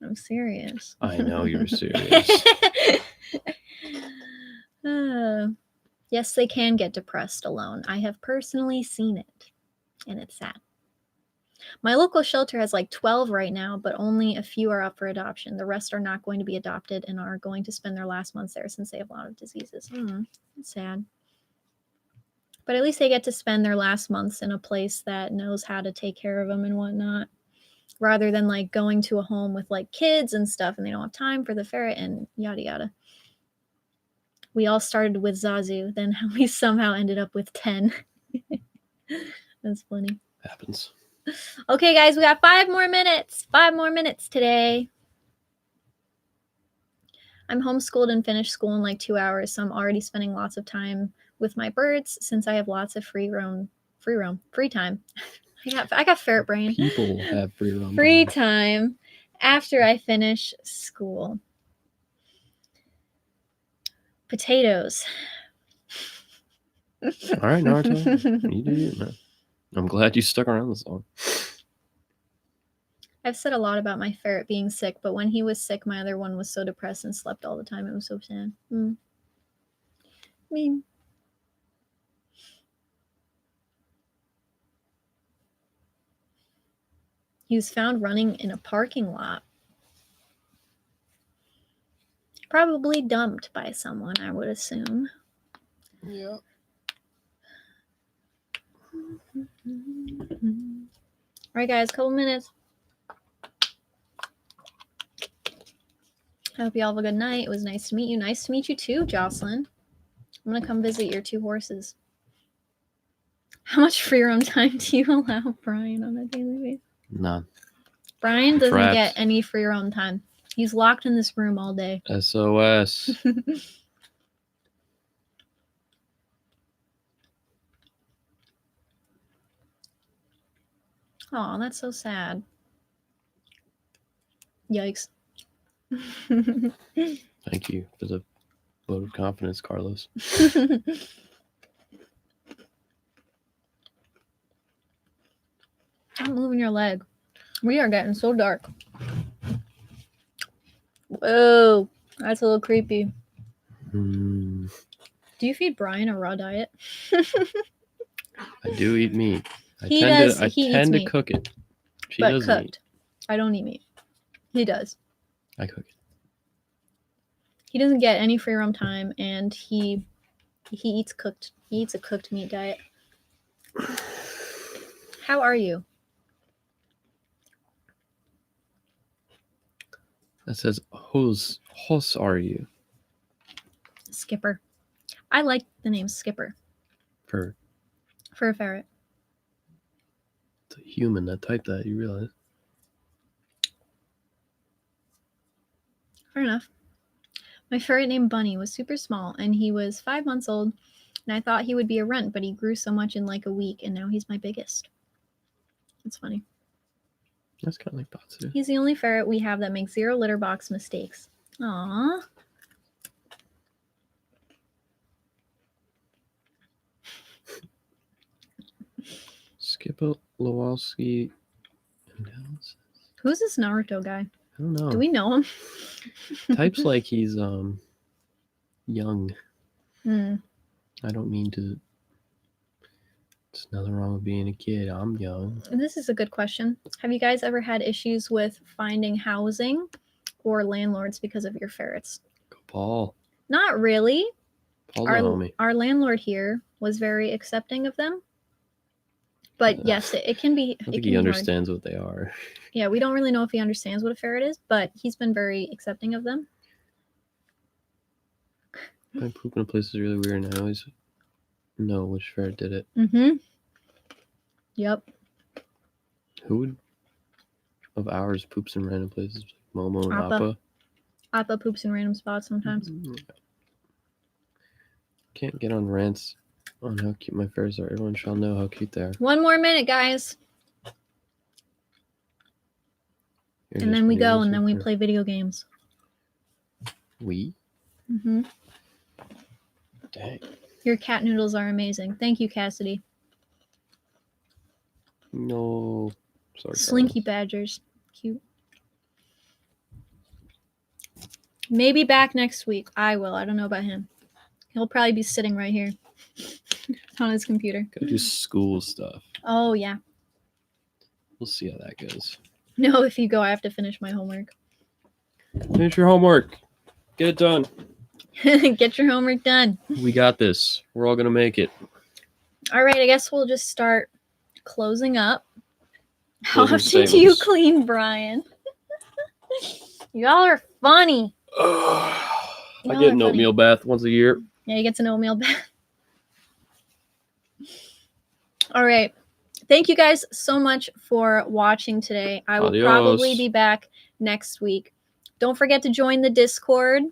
I'm serious. I know you're serious. Yes, they can get depressed alone. I have personally seen it, and it's sad. My local shelter has like 12 right now, but only a few are up for adoption. The rest are not going to be adopted and are going to spend their last months there since they have a lot of diseases. It's sad. But at least they get to spend their last months in a place that knows how to take care of them and whatnot, rather than like going to a home with like kids and stuff and they don't have time for the ferret and yada yada. We all started with Zazu, then we somehow ended up with 10. That's funny. Happens. Okay, guys, we got 5 more minutes. 5 more minutes today. I'm homeschooled and finished school in like 2 hours, so I'm already spending lots of time with my birds since I have lots of free time. I got ferret brain. People have free roam. Free time after I finish school. Potatoes. All right, Naruto. You do it, man. I'm glad you stuck around this long. I've said a lot about my ferret being sick, but when he was sick, my other one was so depressed and slept all the time. It was so sad. Mean. He was found running in a parking lot. Probably dumped by someone, I would assume. Yeah. All right, guys, couple minutes. I hope you all have a good night. It was nice to meet you. Nice to meet you too, Jocelyn. I'm going to come visit your 2 horses. How much free roam time do you allow Brian on a daily basis? None. Brian doesn't get any free roam time. He's locked in this room all day. SOS. Oh, that's so sad. Yikes. Thank you for the vote of confidence, Carlos. Stop moving your leg. We are getting so dark. Whoa, that's a little creepy. Do you feed Brian a raw diet? I do eat meat. I He tend to meat, cook it. She but doesn't cooked. I don't eat meat. He does. I cook it. He doesn't get any free roam time, and he eats cooked. He eats a cooked meat diet. How are you? That says, "Hos are you?" Skipper. I like the name Skipper For a ferret. it's a human that typed that. You realize? Fair enough. My ferret named Bunny was super small, and he was 5 months old, and I thought he would be a runt, but he grew so much in like a week, and now he's my biggest. It's funny. That's kind of like Pazu. He's the only ferret we have that makes 0 litter box mistakes. Aww. Skipper Lowalski. Who's this Naruto guy? I don't know. Do we know him? Types like he's young. I don't mean to. There's nothing wrong with being a kid. I'm young. This is a good question. Have you guys ever had issues with finding housing or landlords because of your ferrets? Go Paul. Not really. Paul's a homie. Our landlord here was very accepting of them. But yes, it can be. I think he understands what they are. Yeah, we don't really know if he understands what a ferret is, but he's been very accepting of them. My poop in a place is really weird, and I always know which ferret did it. Mm-hmm. Yep. Who of ours poops in random places? Momo and Appa. Appa. Appa poops in random spots sometimes. Can't get on rants on how cute my ferrets are. Everyone shall know how cute they are. 1 more minute, guys. Here's And just then we go, videos and then of we her- play video games. We? Mm-hmm. Dang. Your cat noodles are amazing. Thank you, Cassidy. No. Sorry. Slinky badgers. Cute. Maybe back next week. I will. I don't know about him. He'll probably be sitting right here on his computer. Gotta do school stuff. Oh, yeah. We'll see how that goes. No, if you go, I have to finish my homework. Finish your homework. Get it done. Get your homework done. We got this. We're all gonna make it. All right, I guess we'll just start closing up. How Closing often do you statements. clean, Brian? Y'all are funny. I Y'all get are an funny. oatmeal bath once a year. Yeah, he gets an oatmeal bath. All right. Thank you guys so much for watching today. I will Adios. probably be back next week. Don't forget to join the Discord.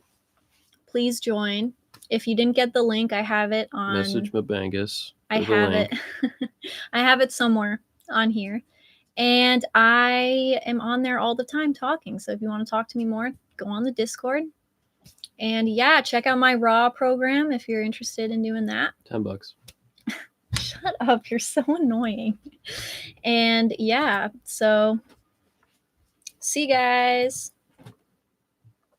Please join. If you didn't get the link, I have it on. Message Mabangus. I have it. I have it somewhere on here. And I am on there all the time talking. So if you want to talk to me more, go on the Discord. And yeah, check out my Raw program if you're interested in doing that. $10. Shut up. You're so annoying. And yeah, so see you guys.